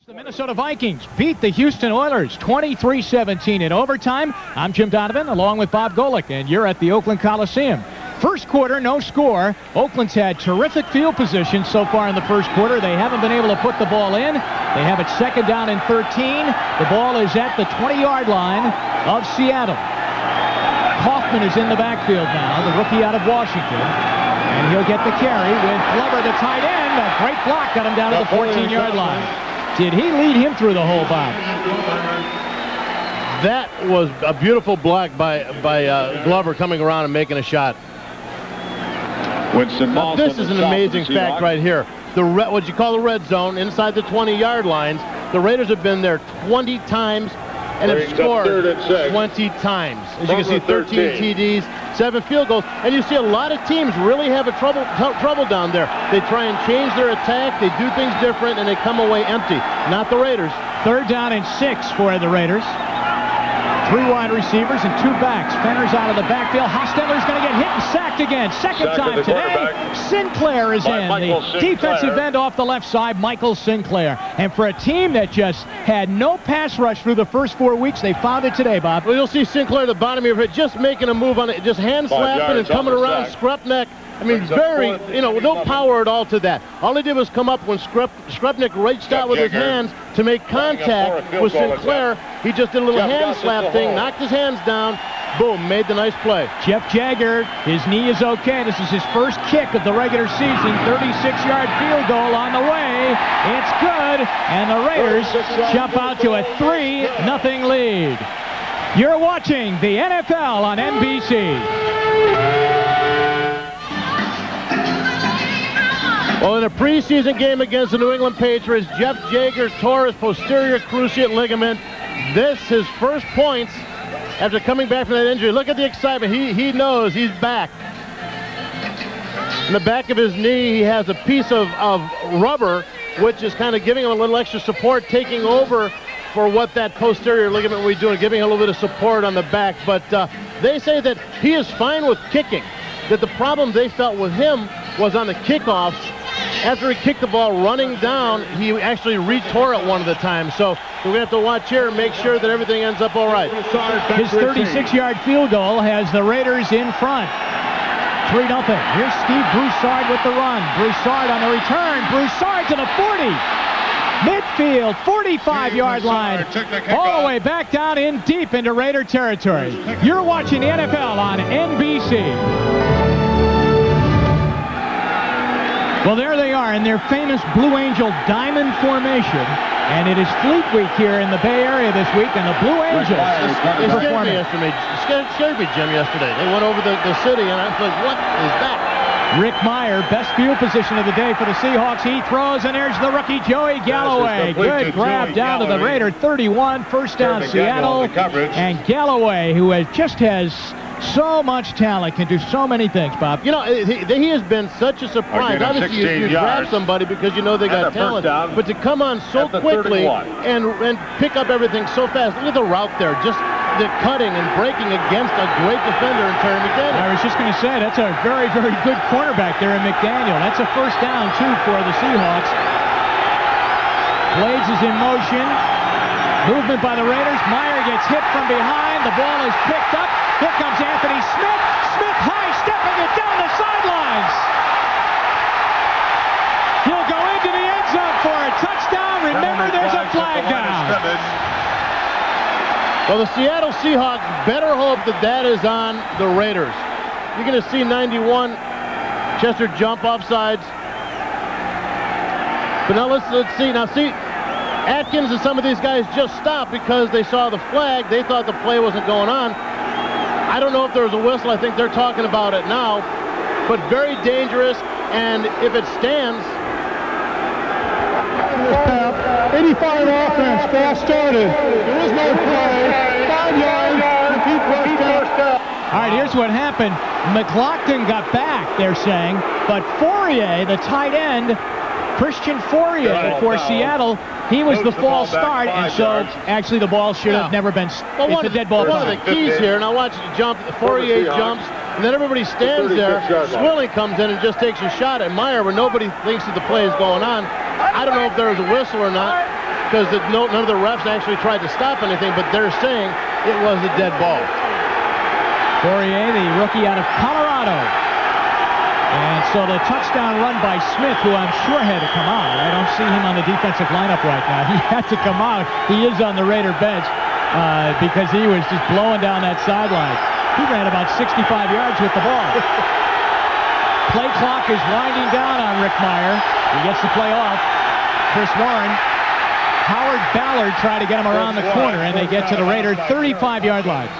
The Minnesota Vikings beat the Houston Oilers 23-17 in overtime. I'm Jim Donovan along with Bob Golick, and you're at the Oakland Coliseum. First quarter, no score. Oakland's had terrific field position so far in the first quarter. They haven't been able to put the ball in. They have it second down and 13. The ball is at the 20-yard line of Seattle. Kaufman is in the backfield now, the rookie out of Washington. And he'll get the carry with Glover, the tight end. A great block got him down to the 14-yard line. Did he lead him through the hole, Bob? That was a beautiful block by Glover coming around and making a shot. Now, this is an amazing fact right here. What you call the red zone, inside the 20-yard lines. The Raiders have been there 20 times and have scored 20 times. As you can see, 13 TDs, 7 field goals. And you see a lot of teams really have trouble down there. They try and change their attack. They do things different, and they come away empty. Not the Raiders. Third down and 6 for the Raiders. 3 wide receivers and 2 backs. Fenner's out of the backfield. Hostetler's going to get hit and sacked again. Second time today. Sinclair is in. The defensive end off the left side, Michael Sinclair. And for a team that just had no pass rush through the first 4 weeks, they found it today, Bob. Well, you'll see Sinclair at the bottom of it, just making a move on it, just hand slapping and coming around Skrupnik. I mean, very, no power at all to that. All he did was come up when Skrupnik reached out with his hands to make contact with Sinclair. He just did a little hand slap thing, knocked his hands down, boom, made the nice play. Jeff Jagger, his knee is okay. This is his first kick of the regular season. 36-yard field goal on the way. It's good, and the Raiders jump out to a 3-0 lead. You're watching the NFL on NBC. Well, in a preseason game against the New England Patriots, Jeff Jagger tore his posterior cruciate ligament. This his first points after coming back from that injury. Look at the excitement. He knows he's back. In the back of his knee, he has a piece of rubber, which is kind of giving him a little extra support, taking over for what that posterior ligament will be doing, giving him a little bit of support on the back. But they say that he is fine with kicking, that the problem they felt with him was on the kickoffs. After he kicked the ball running down, he actually retore it one of the times. So we're going to have to watch here and make sure that everything ends up all right. His 36-yard field goal has the Raiders in front. 3-0. Here's Steve Broussard with the run. Broussard on the return. Broussard to the 40. Midfield, 45-yard line. All the way back down in deep into Raider territory. You're watching the NFL on NBC. Well, there they are in their famous Blue Angel diamond formation. And it is Fleet Week here in the Bay Area this week, and the Blue Angels is performing. It scared me, Jim, yesterday. They went over the city, and I was like, what is that? Rick Meyer, best field position of the day for the Seahawks. He throws, and there's the rookie Joey Galloway. Good grab down to the Raider 31. First down Seattle. And Galloway, who has so much talent, can do so many things, Bob. He has been such a surprise. Obviously, you grab somebody because you know they got talent, but to come on so quickly and pick up everything so fast. Look at the route there, just the cutting and breaking against a great defender in Terry McDaniel. I was just going to say, that's a very, very good cornerback there in McDaniel. That's a first down, too, for the Seahawks. Blades is in motion. Movement by the Raiders. Meyer gets hit from behind. The ball is picked up. Here comes Anthony Smith. Smith high stepping it down the sidelines. He'll go into the end zone for a touchdown. Remember, there's a flag down. Well, the Seattle Seahawks better hope that is on the Raiders. You're going to see 91. Chester jump offsides. But now let's see. Now see, Atkins and some of these guys just stopped because they saw the flag. They thought the play wasn't going on. I don't know if there was a whistle. I think they're talking about it now. But very dangerous, and if it stands... 85 offense, fast started. There is no play. 5 yards, repeat first down. All right, here's what happened. McLaughlin got back, they're saying, but Fourier, the tight end, Christian Fourier for Seattle, he was the false start, and so actually the ball should have never been. It's a dead ball. One of the keys here, now watch it jump. Fourier jumps, and then everybody stands there. Swilling comes in and just takes a shot at Meyer where nobody thinks that the play is going on. I don't know if there was a whistle or not. because none of the refs actually tried to stop anything, but they're saying it was a dead ball. Poirier, the rookie out of Colorado. And so the touchdown run by Smith, who I'm sure had to come out. I don't see him on the defensive lineup right now. He had to come out. He is on the Raider bench because he was just blowing down that sideline. He ran about 65 yards with the ball. Play clock is winding down on Rick Meyer. He gets the play off. Chris Warren. Howard Ballard tried to get him around the corner, and they get to the Raider 35-yard line.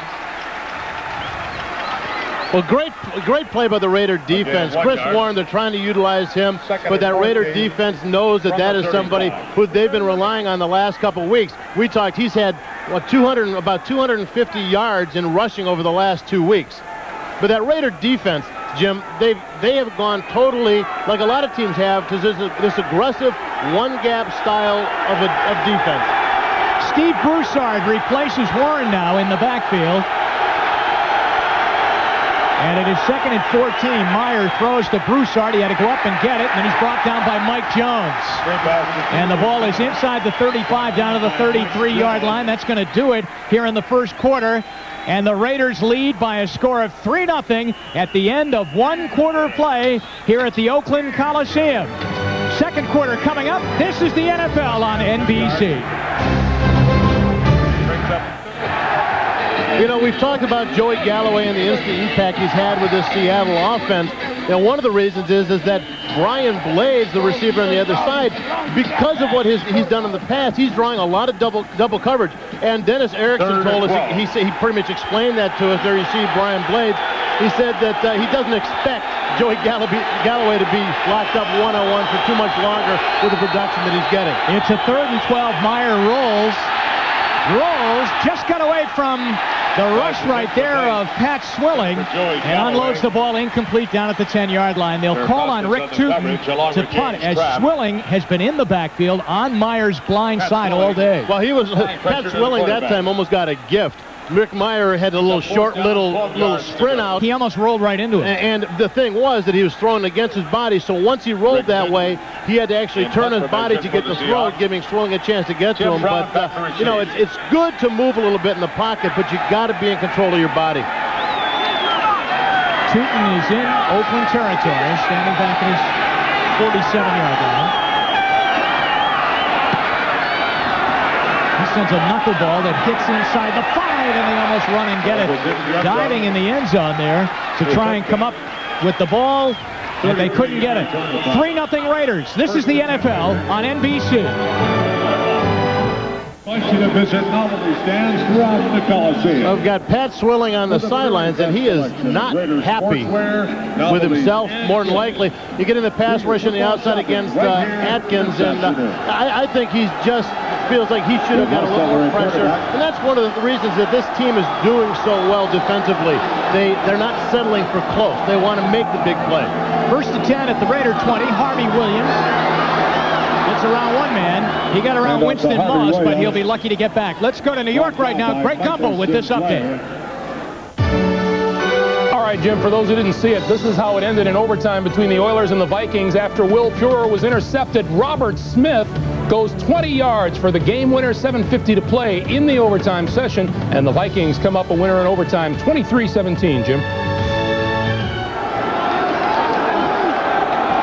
Well, great play by the Raider defense. Chris Warren, they're trying to utilize him, but that Raider defense knows that is somebody who they've been relying on the last couple of weeks. We talked, he's had about 250 yards in rushing over the last 2 weeks. But that Raider defense, Jim, they have gone totally, like a lot of teams have, to this aggressive one-gap style of defense. Steve Broussard replaces Warren now in the backfield. And it is 2nd and 14. Meyer throws to Broussard. He had to go up and get it, and then he's brought down by Mike Jones. And the ball is inside the 35 down to the 33-yard line. That's going to do it here in the first quarter. And the Raiders lead by a score of 3-0 at the end of one quarter play here at the Oakland Coliseum. Second quarter coming up. This is the NFL on NBC. You know, we've talked about Joey Galloway and the instant impact he's had with this Seattle offense. And one of the reasons is that Brian Blades, the receiver on the other side, because of what he's done in the past, he's drawing a lot of double coverage. And Dennis Erickson told us, he pretty much explained that to us. There you see Brian Blades. He said that he doesn't expect Joey Galloway to be locked up one-on-one for too much longer with the production that he's getting. It's a 3rd and 12. Meyer rolls, just got away from the rush right there of Pat Swilling and unloads the ball incomplete down at the 10-yard line. They'll call on Rick Tootin to punt as Swilling has been in the backfield on Meyer's blind side all day. Well, Pat Swilling that time almost got a gift. Rick Meyer had a little short little sprint out. He almost rolled right into it. And the thing was that he was throwing against his body, so once he rolled that way, he had to actually turn his body to get the throw, giving Swilling a chance to get to him. But, you know, it's good to move a little bit in the pocket, but you got to be in control of your body. Tootin is in Oakland territory, standing back at his 47-yard line. Sends a knuckleball that hits inside the 5, and they almost run and get it. Diving in the end zone there to try and come up with the ball, but they couldn't get it. 3-0 Raiders. This is the NFL on NBC. Question to visit novelty stands throughout the Coliseum. I've got Pat Swilling on the sidelines, and he is not happy with himself, more than likely. You get in the pass rush on the outside against Atkins, and I think he's just feels like he should have got a little more pressure. And that's one of the reasons that this team is doing so well defensively. They're not settling for close. They want to make the big play. 1st and 10 at the Raider 20. Harvey Williams gets around one man. He got around Winston Moss, but he'll be lucky to get back. Let's go to New York right now. Greg Gumbel with this update. All right, Jim, for those who didn't see it, this is how it ended in overtime between the Oilers and the Vikings after Will Purer was intercepted. Robert Smith goes 20 yards for the game winner, 7:50 to play in the overtime session, and the Vikings come up a winner in overtime, 23-17, Jim.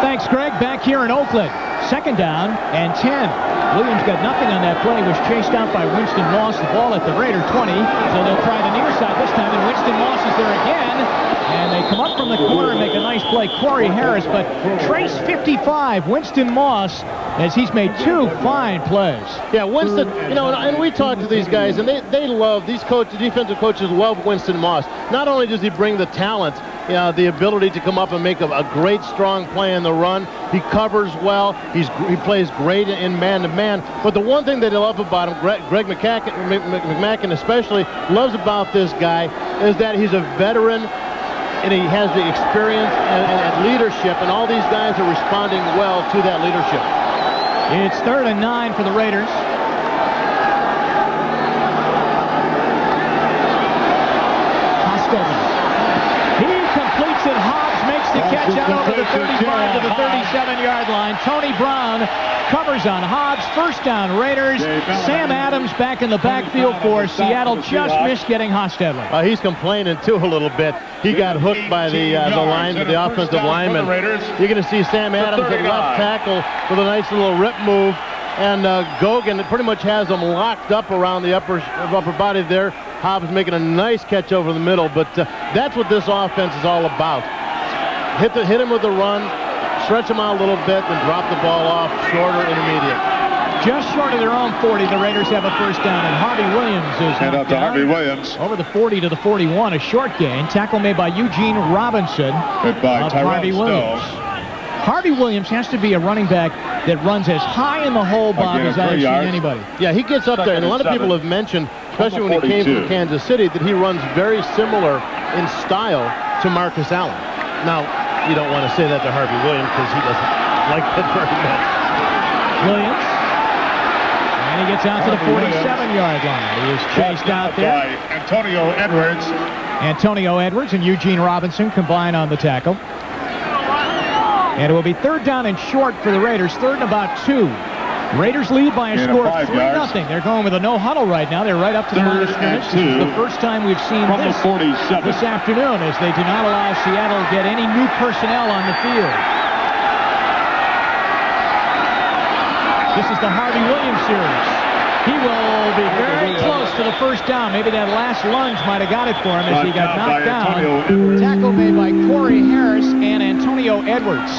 Thanks, Greg. Back here in Oakland. 2nd down and 10. Williams got nothing on that play. He was chased out by Winston Moss. The ball at the Raider 20. So they'll try the near side this time, and Winston Moss is there again. And they come up from the corner and make a nice play. Corey Harris, but Trace 55, Winston Moss, as he's made 2 fine plays. Yeah, Winston, you know, and we talk to these guys, and they love, these defensive coaches love Winston Moss. Not only does he bring the talent, the ability to come up and make a great, strong play in the run. He covers well. He plays great in man-to-man. But the one thing that they love about him, Greg McMackin especially, loves about this guy is that he's a veteran, and he has the experience and leadership, and all these guys are responding well to that leadership. It's 3rd and 9 for the Raiders. He completes it. Hobbs makes the catch. Stretch out over the 35 to the 37-yard line. Tony Brown covers on Hobbs. First down, Raiders. Sam Adams back in the backfield for Seattle. Just missed getting Hostetler. He's complaining, too, a little bit. He got hooked by the offensive lineman. You're going to see Sam Adams at left tackle with a nice little rip move. And Gogan pretty much has him locked up around the upper body there. Hobbs making a nice catch over the middle. But that's what this offense is all about. Hit him with the run, stretch him out a little bit, then drop the ball off, shorter, intermediate. Just short of their own 40, the Raiders have a first down, and Harvey Williams is Hand out to Harvey Williams. Over the 40 to the 41, a short gain. Tackle made by Eugene Robinson by Harvey Williams. Harvey Williams has to be a running back that runs as high in the hole, Bob, as I've seen anybody. Yeah, he gets up there, and a lot of people have mentioned, especially when he came from Kansas City, that he runs very similar in style to Marcus Allen. Now, you don't want to say that to Harvey Williams because he doesn't like that very much. Williams. And he gets out to the 47-yard line. He is chased out there. By Antonio Edwards. Antonio Edwards and Eugene Robinson combine on the tackle. And it will be third down and short for the Raiders. Third and about 2. Raiders lead by a score of 3-0. They're going with a no huddle right now. They're right up to the line of scrimmage. This is the first time we've seen this afternoon, as they do not allow Seattle to get any new personnel on the field. This is the Harvey Williams series. He will be very close to the first down. Maybe that last lunge might have got it for him as he got knocked down. Tackle made by Corey Harris and Antonio Edwards.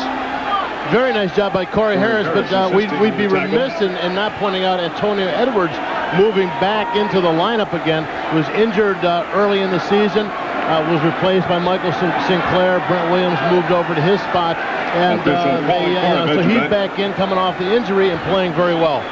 Very nice job by Corey Harris, but we'd be remiss in not pointing out Antonio Edwards moving back into the lineup again. Was injured early in the season, was replaced by Michael Sinclair. Brent Williams moved over to his spot, and so he's back in, coming off the injury and playing very well.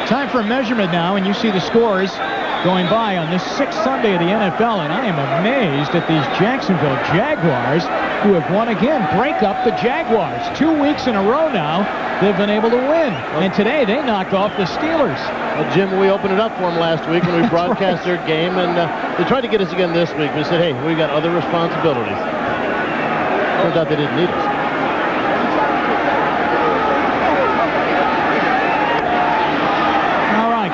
Time for a measurement now, and you see the scores going by on this 6th Sunday of the NFL, and I am amazed at these Jacksonville Jaguars, who have won again. Break up the Jaguars. 2 weeks in a row now, they've been able to win. And today, they knocked off the Steelers. Well, Jim, we opened it up for them last week when we broadcast their game, and they tried to get us again this week. We said, hey, we got other responsibilities. Turns out they didn't need us.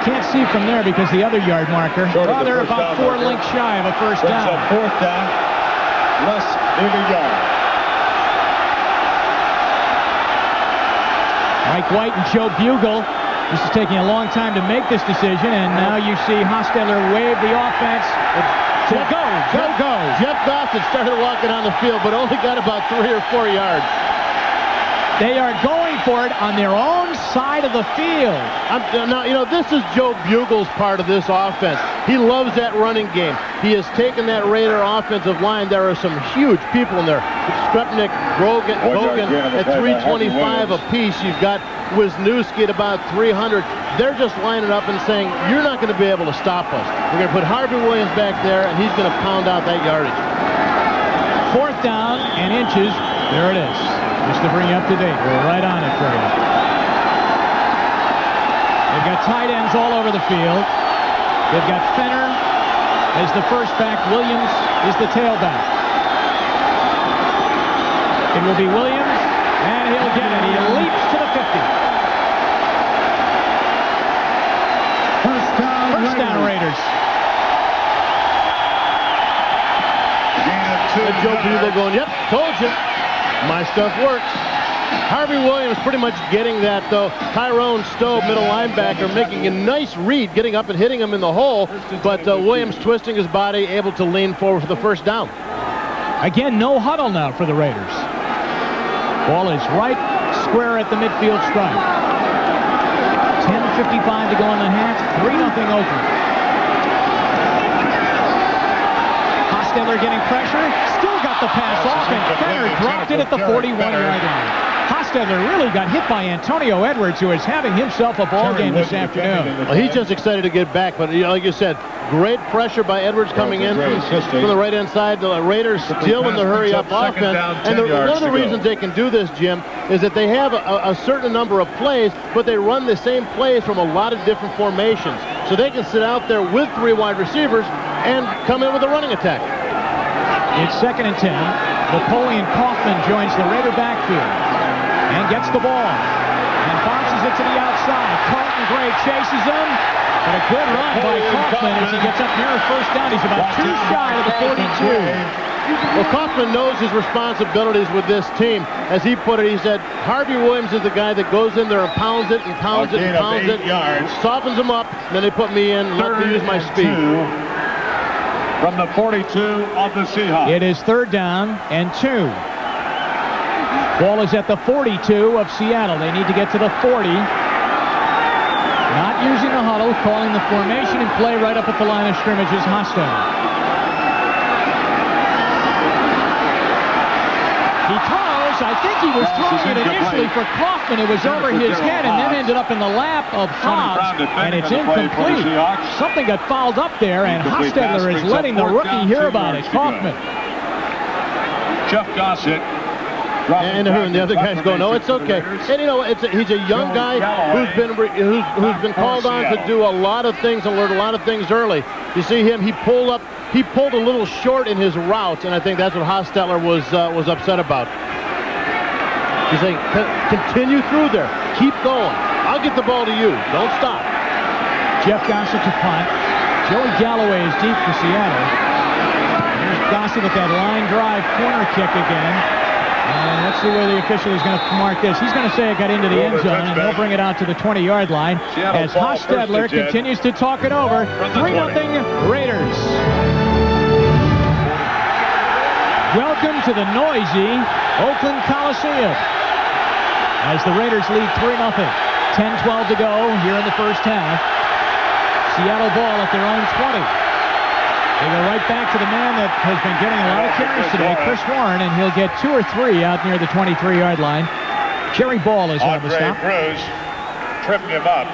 Can't see from there because the other yard marker. Oh, they're about 4 lengths shy of a first down. It's a fourth down, less than a yard. Mike White and Joe Bugle. This is taking a long time to make this decision, and now you see Hostetler wave the offense. Go. Jeff Gossett started walking on the field, but only got about 3 or 4 yards. They are going for it on their own side of the field. Now, you know, this is Joe Bugle's part of this offense. He loves that running game. He has taken that Raider offensive line. There are some huge people in there. Strepnick, Grogan at 325 apiece. You've got Wisniewski at about 300. They're just lining up and saying, you're not going to be able to stop us. We're going to put Harvey Williams back there, and he's going to pound out that yardage. Fourth down and inches. There it is. Just to bring you up to date. We're right on it for you. They've got tight ends all over the field. They've got Fenner as the first back. Williams is the tailback. It will be Williams, and he'll get it. He leaps to the 50. First down, Raiders. And Joe Bugle going, yep, told you. My stuff works. Harvey Williams pretty much getting that, though. Tyrone Stowe, middle linebacker, making a nice read, getting up and hitting him in the hole, but Williams twisting his body, able to lean forward for the first down. Again, no huddle now for the Raiders. Ball is right square at the midfield stripe. 10:55 to go in the half. 3-0 Oakland. Hostetler getting pressure. Still got the pass off, and Fenner dropped it at the 41-yard line. Hostetler really got hit by Antonio Edwards, who is having himself a ball game this afternoon. Well, he's just excited to get back, but like you said, great pressure by Edwards coming in from the right-hand side. The Raiders still in the hurry-up offense. And one of the reasons they can do this, Jim, is that they have a certain number of plays, but they run the same plays from a lot of different formations. So they can sit out there with 3 wide receivers and come in with a running attack. It's 2nd and 10. Napoleon Kaufman joins the Raider backfield and gets the ball and bounces it to the outside. Carlton Gray chases him, but a good run by Kaufman as he gets up near a first down. He's about 2 shy of the 42. Well, Kaufman knows his responsibilities with this team. As he put it, he said, Harvey Williams is the guy that goes in there and pounds it and pounds it and pounds it, softens them up, and then they put me in, let me use my speed. From the 42 of the Seahawks. It is 3rd down and 2. Ball is at the 42 of Seattle. They need to get to the 40. Not using the huddle, calling the formation and play right up at the line of scrimmage is Hostetler. He throws. I think he was throwing it initially for Kaufman. It was over his head and then ended up in the lap of Hobbs, and it's incomplete. Something got fouled up there, and Hostetler is letting the rookie hear about it. Kaufman. Jeff Gossett. And the other guys go, no, it's okay. And you know, he's a young guy who's been called on to do a lot of things and learn a lot of things early. You see him, he pulled a little short in his route, and I think that's what Hostetler was upset about. He's saying, continue through there, keep going. I'll get the ball to you. Don't stop. Jeff Gossett to punt. Joey Galloway is deep for Seattle. Here's Gossett with that line drive corner kick again. And let's see where the official is going to mark this. He's going to say it got into the end zone, and they'll bring it out to the 20-yard line as Hostetler continues to talk it over. 3-0 Raiders. Welcome to the noisy Oakland Coliseum as the Raiders lead 3-0. 10-12 to go here in the first half. Seattle ball at their own 20. They go right back to the man that has been getting a lot of carries today, Chris Warren, and he'll get 2 or 3 out near the 23-yard line. Jerry Ball is on the stop. Bruce tripping him up.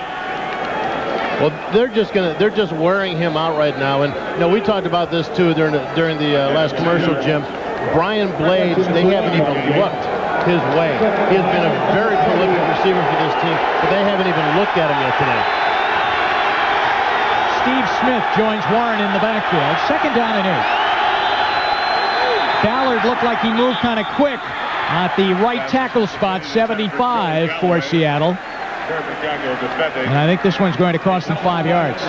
Well, they're just wearing him out right now, and you know, we talked about this too during the last commercial, Jim. Brian Blades, they haven't even looked his way. He has been a very prolific receiver for this team, but they haven't even looked at him yet tonight. Steve Smith joins Warren in the backfield. 2nd down and 8. Ballard looked like he moved kind of quick at the right tackle spot, 75 for Seattle. And I think this one's going to cost them 5 yards.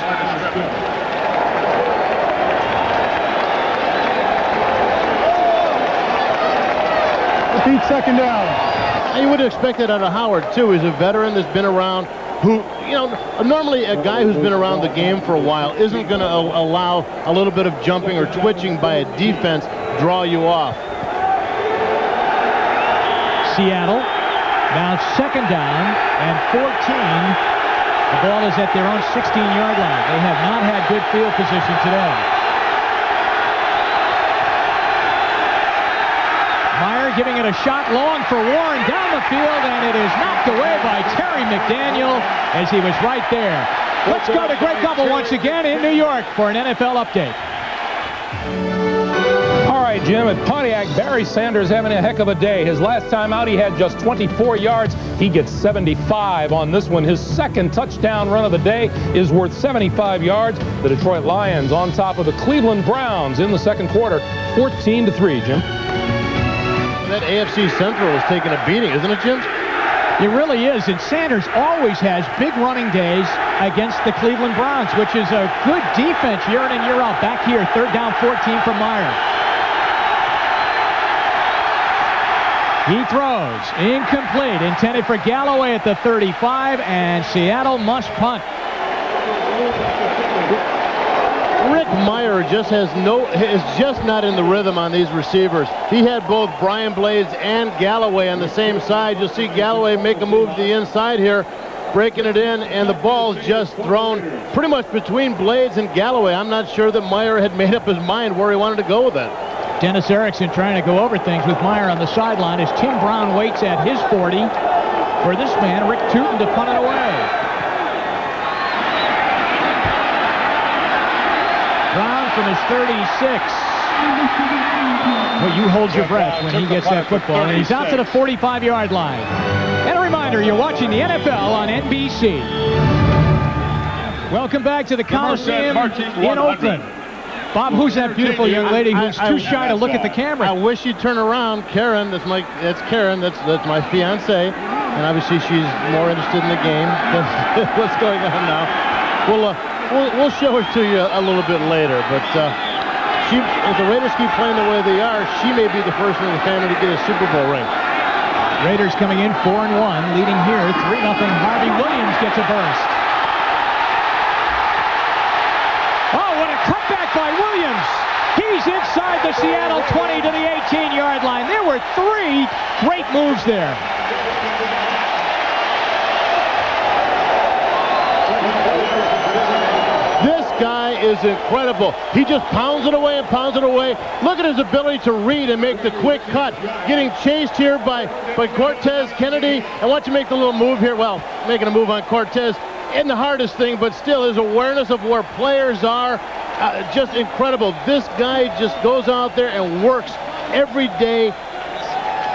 Repeat 2nd down. And you would expect that out of Howard, too. He's a veteran that's been around, who, you know, normally a guy who's been around the game for a while isn't going to allow a little bit of jumping or twitching by a defense draw you off. Seattle now 2nd down and 14. The ball is at their own 16-yard line. They have not had good field position today. Meyer giving it a shot long for Warren down the field, and it is knocked away by Terry McDaniel as he was right there. Let's go to Greg Gumbel once again in New York for an NFL update. All right, Jim, at Pontiac, Barry Sanders having a heck of a day. His last time out, he had just 24 yards. He gets 75 on this one. His 2nd touchdown run of the day is worth 75 yards. The Detroit Lions on top of the Cleveland Browns in the 2nd quarter, 14-3, Jim. That AFC Central is taking a beating, isn't it, Jim? It really is, and Sanders always has big running days against the Cleveland Browns, which is a good defense year in and year out. Back here, 3rd down 14 for Meyer. He throws, incomplete, intended for Galloway at the 35, and Seattle must punt. Rick Meyer just is just not in the rhythm on these receivers. He had both Brian Blades and Galloway on the same side. You'll see Galloway make a move to the inside here, breaking it in, and the ball's just thrown pretty much between Blades and Galloway. I'm not sure that Meyer had made up his mind where he wanted to go with that. Dennis Erickson trying to go over things with Meyer on the sideline as Tim Brown waits at his 40 for this man, Rick Tootin, to punt it away. Brown from his 36. Well, you hold your breath when he gets that football, and he's out to the 45-yard line. And a reminder, you're watching the NFL on NBC. Welcome back to the Coliseum in Oakland. Bob, who's that beautiful young lady who's too shy to look at the camera? I wish you'd turn around. Karen, that's Karen. That's my fiance, and obviously she's more interested in the game than what's going on now. We'll show her to you a little bit later, but if the Raiders keep playing the way they are, she may be the first in the family to get a Super Bowl ring. Raiders coming in 4-1, leading here 3-0. Harvey Williams gets a burst. Oh, what a cutback by Williams. He's inside the Seattle 20 to the 18-yard line. There were 3 great moves there. This guy is incredible. He just pounds it away and pounds it away. Look at his ability to read and make the quick cut. Getting chased here by Cortez Kennedy. And watch him make the little move here. Well, making a move on Cortez. In the hardest thing, but still his awareness of where players are, just incredible. This guy just goes out there and works every day.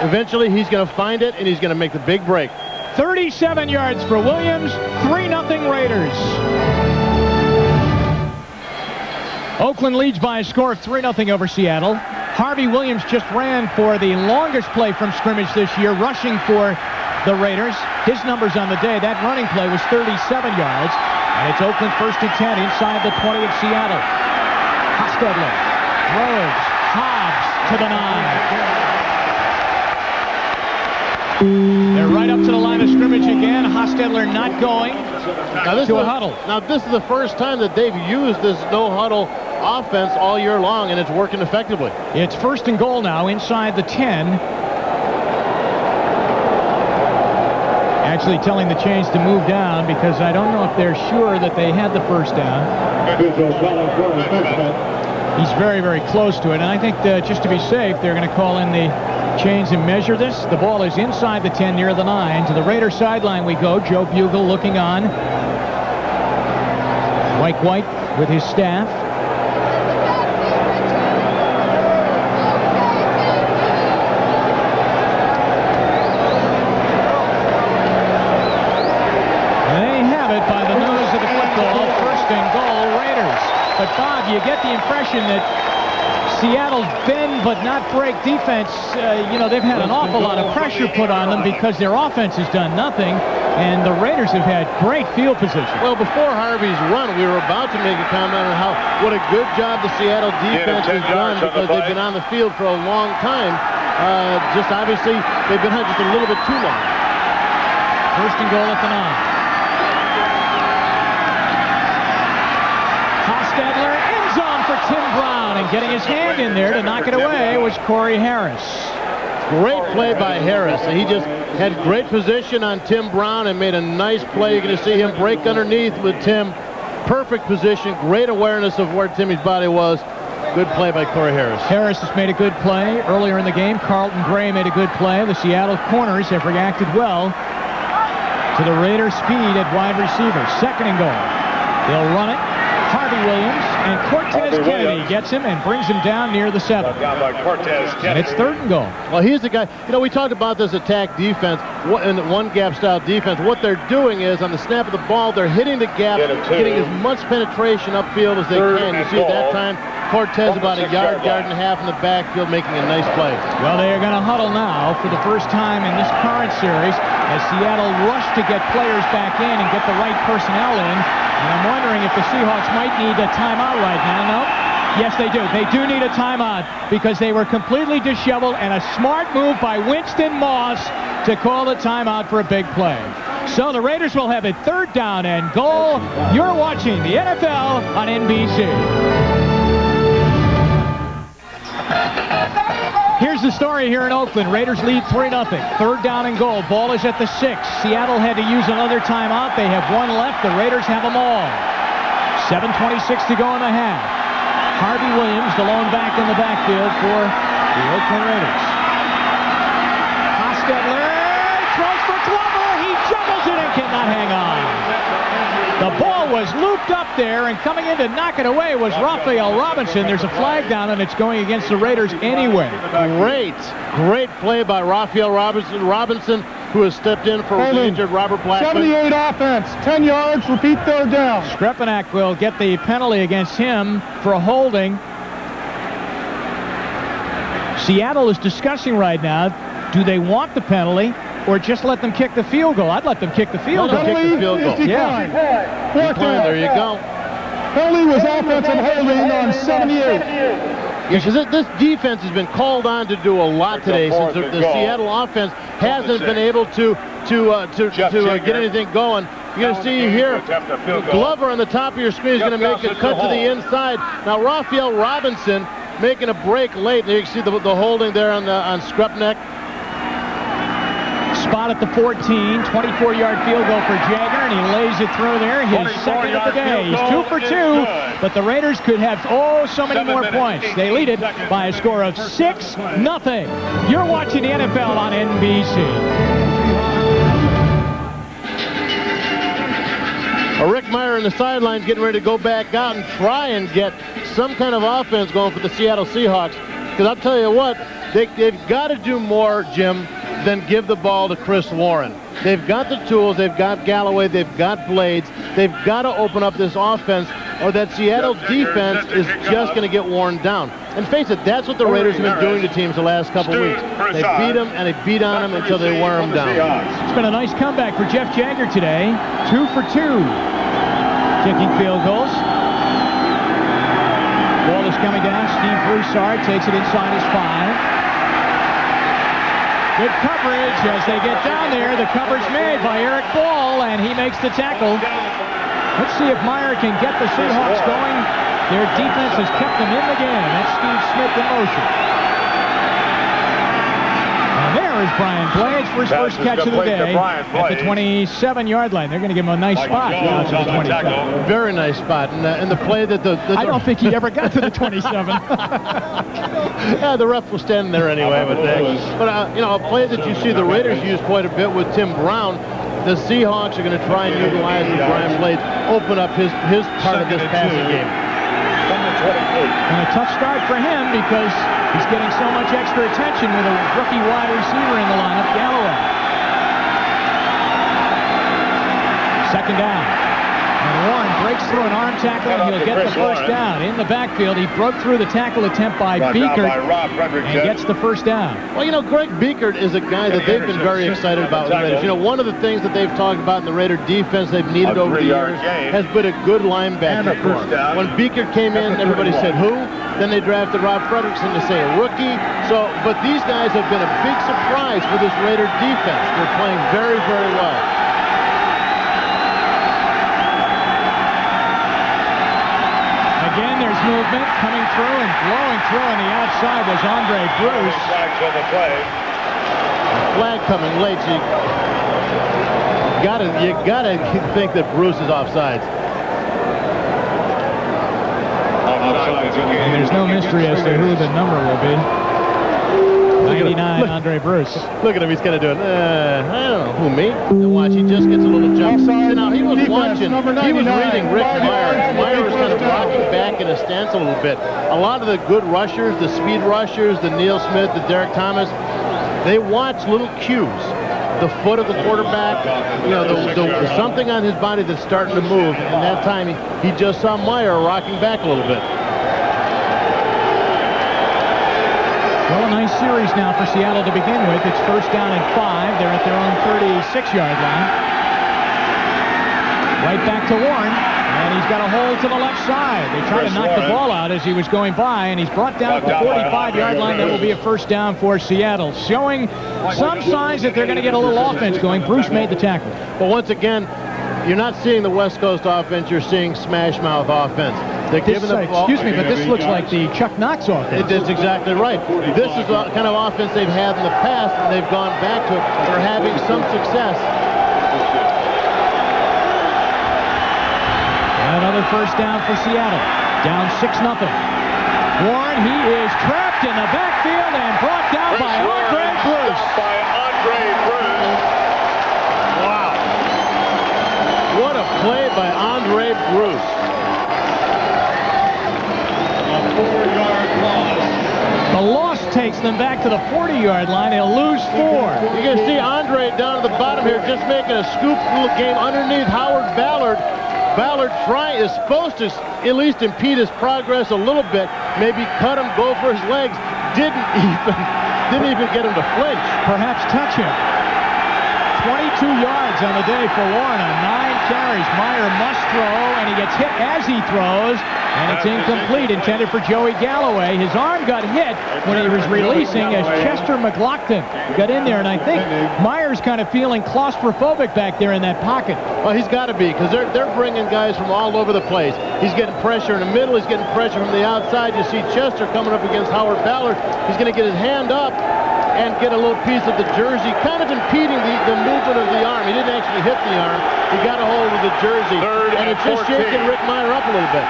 Eventually he's going to find it and he's going to make the big break. 37 yards for Williams, 3-0 Raiders. Oakland leads by a score of 3-0 over Seattle. Harvey Williams just ran for the longest play from scrimmage this year, rushing for the Raiders. His numbers on the day, that running play was 37 yards. And it's Oakland 1st and 10 inside the 20 of Seattle. Hostetler throws. Hobbs to the 9. They're right up to the line of scrimmage again. Hostetler not going to a huddle. Now, this is the first time that they've used this no-huddle offense all year long, and it's working effectively. It's 1st and goal now inside the 10. Actually telling the chains to move down because I don't know if they're sure that they had the first down. He's very, very close to it, and I think just to be safe, they're going to call in the chains and measure this. The ball is inside the 10 near the 9. To the Raider sideline we go. Joe Bugle looking on. Mike White with his staff. But Bob, you get the impression that Seattle's bend but not break defense, they've had an awful lot of pressure put on them because their offense has done nothing, and the Raiders have had great field position. Well, before Harvey's run, we were about to make a comment on what a good job the Seattle defense has done because they've been on the field for a long time. Just obviously, they've been on just a little bit too long. 1st and goal at the 9. Hostetler, end zone for Tim Brown, and getting his hand in there to knock it away was Corey Harris. Great play by Harris. He just had great position on Tim Brown and made a nice play. You're going to see him break underneath with Tim. Perfect position, great awareness of where Timmy's body was. Good play by Corey Harris. Harris has made a good play earlier in the game. Carlton Gray made a good play. The Seattle corners have reacted well to the Raiders' speed at wide receiver. 2nd and goal. They'll run it. Harvey Williams, and Cortez Kennedy gets him and brings him down near the 7. And it's 3rd and goal. Well, he's the guy. We talked about this attack defense, in the one-gap style defense. What they're doing is, on the snap of the ball, they're hitting the gap, getting as much penetration upfield as they can. You see at that time, Cortez about a yard and a half in the backfield, making a nice play. Well, they are going to huddle now for the first time in this current series as Seattle rushed to get players back in and get the right personnel in. And I'm wondering if the Seahawks might need a timeout right now. No? Yes, they do. They do need a timeout because they were completely disheveled, and a smart move by Winston Moss to call the timeout for a big play. So the Raiders will have it 3rd down and goal. You're watching the NFL on NBC. Here's the story here in Oakland. Raiders lead 3-0. 3rd down and goal. Ball is at the 6. Seattle had to use another timeout. They have 1 left. The Raiders have them all. 7:26 to go in the half. Harvey Williams, the lone back in the backfield for the Oakland Raiders. Hostetler throws for Glover. He juggles it and cannot hang on. The ball was looped up there, and coming in to knock it away was Raphael Robinson. There's a flag down, and it's going against the Raiders anyway. Great play by Raphael Robinson, who has stepped in for the injured Robert Blackman. 78 offense, 10 yards, repeat third down. Skrepanak will get the penalty against him for a holding. Seattle is discussing right now, do they want the penalty or just let them kick the field goal? I'd let them kick the field goal. Kick the field goal. Yeah. There you go. Penalty was offensive holding on 78. Yeah, because this defense has been called on to do a lot today since the Seattle offense hasn't been able to get anything going. You're going to see here, Glover on the top of your screen is going to make a cut to the inside. Now, Raphael Robinson making a break late. There you can see the holding there on Skrepanak. Spot at the 14, 24-yard field goal for Jagger, and he lays it through there. His second of the day. He's 2 for 2, but the Raiders could have so many more points. They lead it by a score of 6-0. You're watching the NFL on NBC. Rick Meyer on the sidelines getting ready to go back out and try and get some kind of offense going for the Seattle Seahawks. Because I'll tell you what, they've got to do more, Jim, than give the ball to Chris Warren. They've got the tools, they've got Galloway, they've got Blades. They've got to open up this offense, or that Seattle defense is just going to get worn down. And face it, that's what the Raiders have been doing to teams the last couple weeks. They beat them and they beat on them until they wear them down. It's been a nice comeback for Jeff Jagger today. 2 for 2. Kicking field goals. Ball is coming down. Steve Broussard takes it inside his 5. Good coverage as they get down there. The coverage made by Eric Ball, and he makes the tackle. Let's see if Meyer can get the Seahawks going. Their defense has kept them in the game. That's Steve Smith in motion. And there is Brian Blades for his first catch of the day at the 27-yard line. They're going to give him a nice spot down to the 27. Very nice spot. And the play that I don't think he ever got to the 27. Yeah, the ref was standing there anyway. But you know, a play that you see the Raiders use quite a bit with Tim Brown. The Seahawks are going to try and utilize with Brian Blades, open up his part of this passing game. And a tough start for him because he's getting so much extra attention with a rookie wide receiver in the lineup, Galloway. Second down. And Warren breaks through an arm tackle, and he'll get the first down. In the backfield, he broke through the tackle attempt by Beekert and gets the first down. Well, you know, Greg Beekert is a guy that they've been very excited about with the Raiders. You know, one of the things that they've talked about in the Raider defense they've needed over the years has been a good linebacker core. When Beekert came in, everybody said, who? Then they drafted Rob Fredrickson to say a rookie. So, but these guys have been a big surprise for this Raider defense. They're playing very, very well. Again, there's movement coming through and blowing through on the outside was Andre Bruce. Flag coming late, so you gotta think that Bruce is offsides. And there's no mystery as to who the number will be. 99, Andre Bruce. Look at him, he's kind of doing, I don't know, who, me? And watch, he just gets a little jump. Now, he was watching, he was reading Rick Meyer. Meyer was kind of rocking back in a stance a little bit. A lot of the good rushers, the speed rushers, the Neil Smith, the Derek Thomas, they watch little cues. The foot of the quarterback, you know, the something on his body that's starting to move. And that time, he just saw Meyer rocking back a little bit. Well, a nice series now for Seattle to begin with. It's first down and 5. They're at their own 36-yard line. Right back to Warren, and he's got a hole to the left side. They try to knock the ball out as he was going by, and he's brought down at the 45-yard line. That will be a first down for Seattle, showing some signs that they're going to get a little offense going. Bruce made the tackle. But once again, you're not seeing the West Coast offense. You're seeing smash mouth offense. They're giving the ball. Excuse me, but this looks like the Chuck Knox offense. That's exactly right. This is the kind of offense they've had in the past, and they've gone back to it. They're having some success. Another first down for Seattle. Down 6-0. Warren, he is trapped in the backfield and brought down by Andre Bruce. Wow. What a play by Andre Bruce. The loss takes them back to the 40-yard line. They'll lose 4. You can see Andre down at the bottom here just making a scoop game underneath Howard Ballard. Ballard is supposed to at least impede his progress a little bit, maybe cut him, go for his legs. Didn't even get him to flinch. Perhaps touch him. 22 yards on the day for Warren on 9 carries. Meyer must throw, and he gets hit as he throws, and it's incomplete, intended for Joey Galloway. His arm got hit when he was releasing as Chester McLaughlin got in there, and I think Meyer's kind of feeling claustrophobic back there in that pocket. Well, he's got to be, because they're bringing guys from all over the place. He's getting pressure in the middle. He's getting pressure from the outside. You see Chester coming up against Howard Ballard. He's going to get his hand up and get a little piece of the jersey, kind of impeding the movement of the arm. He didn't actually hit the arm. He got a hold of the jersey. And it's just shaking Rick Meyer up a little bit.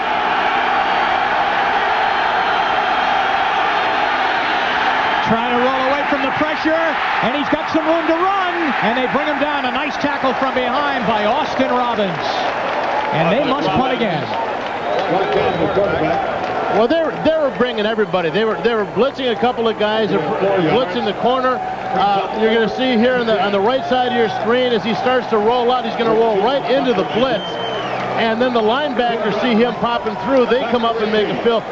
Trying to roll away from the pressure, and he's got some room to run, and they bring him down. A nice tackle from behind by Austin Robbins. And they must punt again. Well, they were bringing everybody. They were blitzing a couple of guys, blitzing the corner. You're going to see here on the right side of your screen as he starts to roll out, he's going to roll right into the blitz. And then the linebackers see him popping through. They come up and make a fill.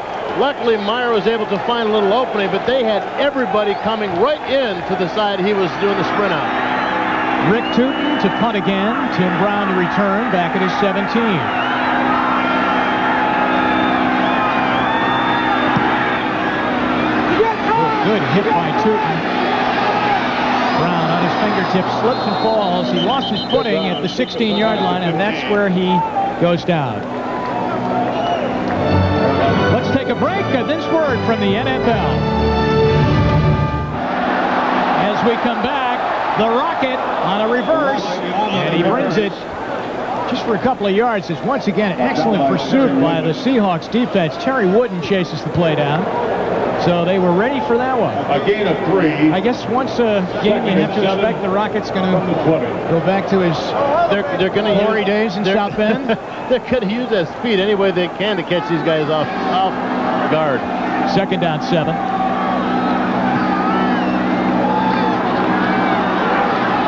Luckily, Meyer was able to find a little opening, but they had everybody coming right in to the side he was doing the sprint out. Rick Tootin to punt again. Tim Brown to return back at his 17. Good hit by Tootin. Brown on his fingertips slips and falls. He lost his footing at the 16-yard line, and that's where he goes down. Let's take a break. This word from the NFL. As we come back, the Rocket on a reverse, and he brings it just for a couple of yards. It's once again excellent pursuit by the Seahawks defense. Terry Wooden chases the play down. So they were ready for that one. A gain of 3. I guess once a game you have to expect the Rocket's going to go back to his they're going to glory days in South Bend. They're going to use that speed any way they can to catch these guys off guard. 2nd down 7.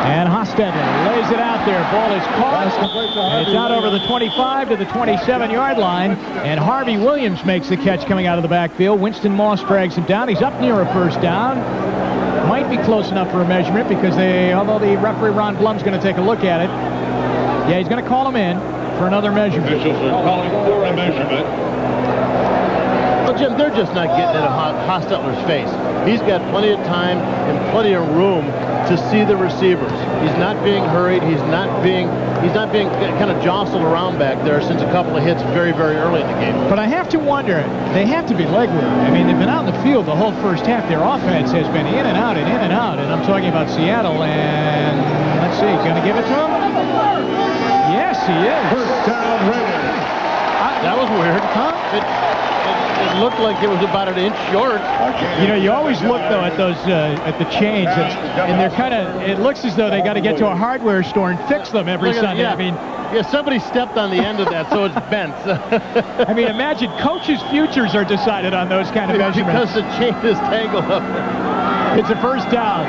And Hostetler lays it out there. Ball is caught. It's out over the 25 to the 27-yard line. And Harvey Williams makes the catch coming out of the backfield. Winston Moss drags him down. He's up near a first down. Might be close enough for a measurement because although the referee Ron Blum's going to take a look at it. Yeah, he's going to call him in for another measurement. Officials are calling for a measurement. Well, Jim, they're just not getting into Hostetler's face. He's got plenty of time and plenty of room to see the receivers. He's not being hurried. He's not being kind of jostled around back there since a couple of hits very, very early in the game. But I have to wonder, they have to be leg work. I mean, they've been out in the field the whole first half. Their offense has been in and out and in and out. And I'm talking about Seattle. And let's see, going to give it to him? Yes, he is. First down, Raiders. That was weird. Huh? It looked like it was about an inch short. You know, you always look, though, at those, at the chains, and they're kind of, it looks as though they got to get to a hardware store and fix them every Sunday. Yeah. I mean, yeah, somebody stepped on the end of that, so it's bent. I mean, imagine coaches' futures are decided on those kind of measurements. Because the chain is tangled up. It's a first down.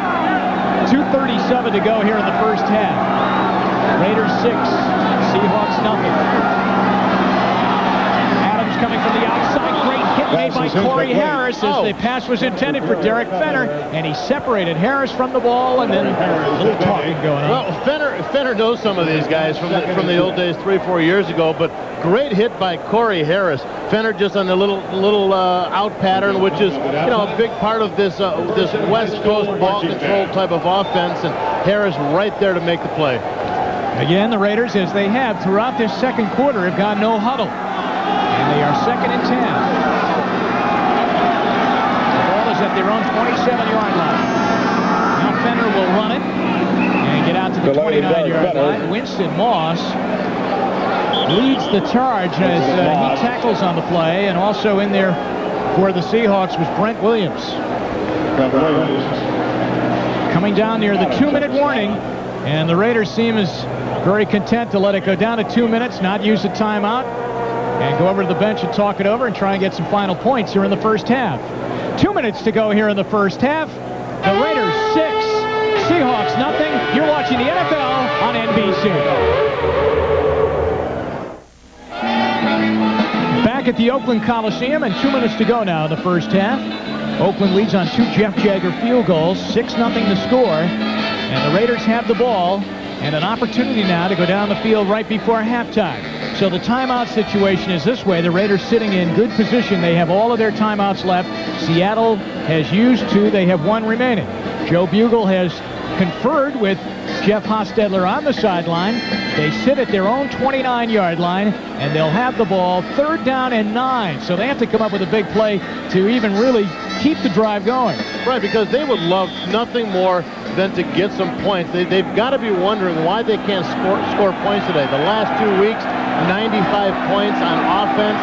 2:37 to go here in the first half. Raiders 6, Seahawks nothing. Adams coming from the outside. Great hit made by Corey Harris as the pass was intended for Derek Fenner, and he separated Harris from the ball, and then a little talking going on. Well, Fenner knows some of these guys from the old days 3-4 years ago, but great hit by Corey Harris. Fenner just on the little out pattern, which is a big part of this West Coast ball control type of offense, and Harris right there to make the play. Again, the Raiders, as they have throughout this second quarter, have gone no huddle. And they are 2nd and 10. The ball is at their own 27-yard line. Now Fenner will run it and get out to the 29-yard line. Winston Moss leads the charge as he tackles on the play, and also in there for the Seahawks was Brent Williams. Coming down near the 2-minute warning, and the Raiders seem as very content to let it go down to 2 minutes, not use the timeout, and go over to the bench and talk it over and try and get some final points here in the first half. 2 minutes to go here in the first half. The Raiders 6, Seahawks nothing. You're watching the NFL on NBC. Back at the Oakland Coliseum, and 2 minutes to go now in the first half. Oakland leads on 2 Jeff Jagger field goals, 6-0 the score, and the Raiders have the ball and an opportunity now to go down the field right before halftime. So the timeout situation is this way. The Raiders sitting in good position. They have all of their timeouts left. Seattle has used 2. They have 1 remaining. Joe Bugle has conferred with Jeff Hostetler on the sideline. They sit at their own 29-yard line, and they'll have the ball 3rd down and 9. So they have to come up with a big play to even really keep the drive going. Right, because they would love nothing more than to get some points. They've got to be wondering why they can't score points today. The last 2 weeks, 95 points on offense,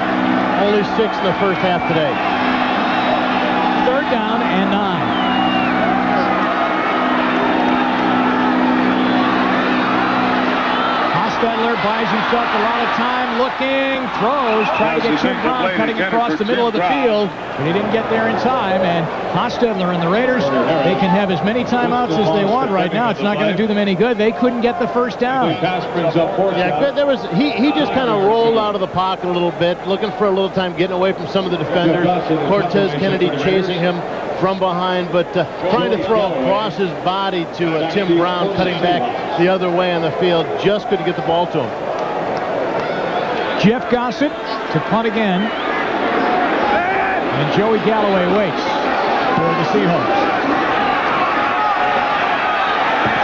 only 6 in the first half today. 3rd down and 9. Hostetler buys himself a lot of time, looking, throws, trying to get Tim Brown cutting across the middle of the field, but he didn't get there in time. And Hostetler and the Raiders, they can have as many timeouts as they want right now. It's not going to do them any good. They couldn't get the first down. Yeah, there was he just kind of rolled out of the pocket a little bit, looking for a little time, getting away from some of the defenders. Cortez Kennedy chasing him from behind, but trying to throw across his body to Tim Brown, cutting back the other way on the field. Just couldn't get the ball to him. Jeff Gossett to punt again. And Joey Galloway waits for the Seahawks.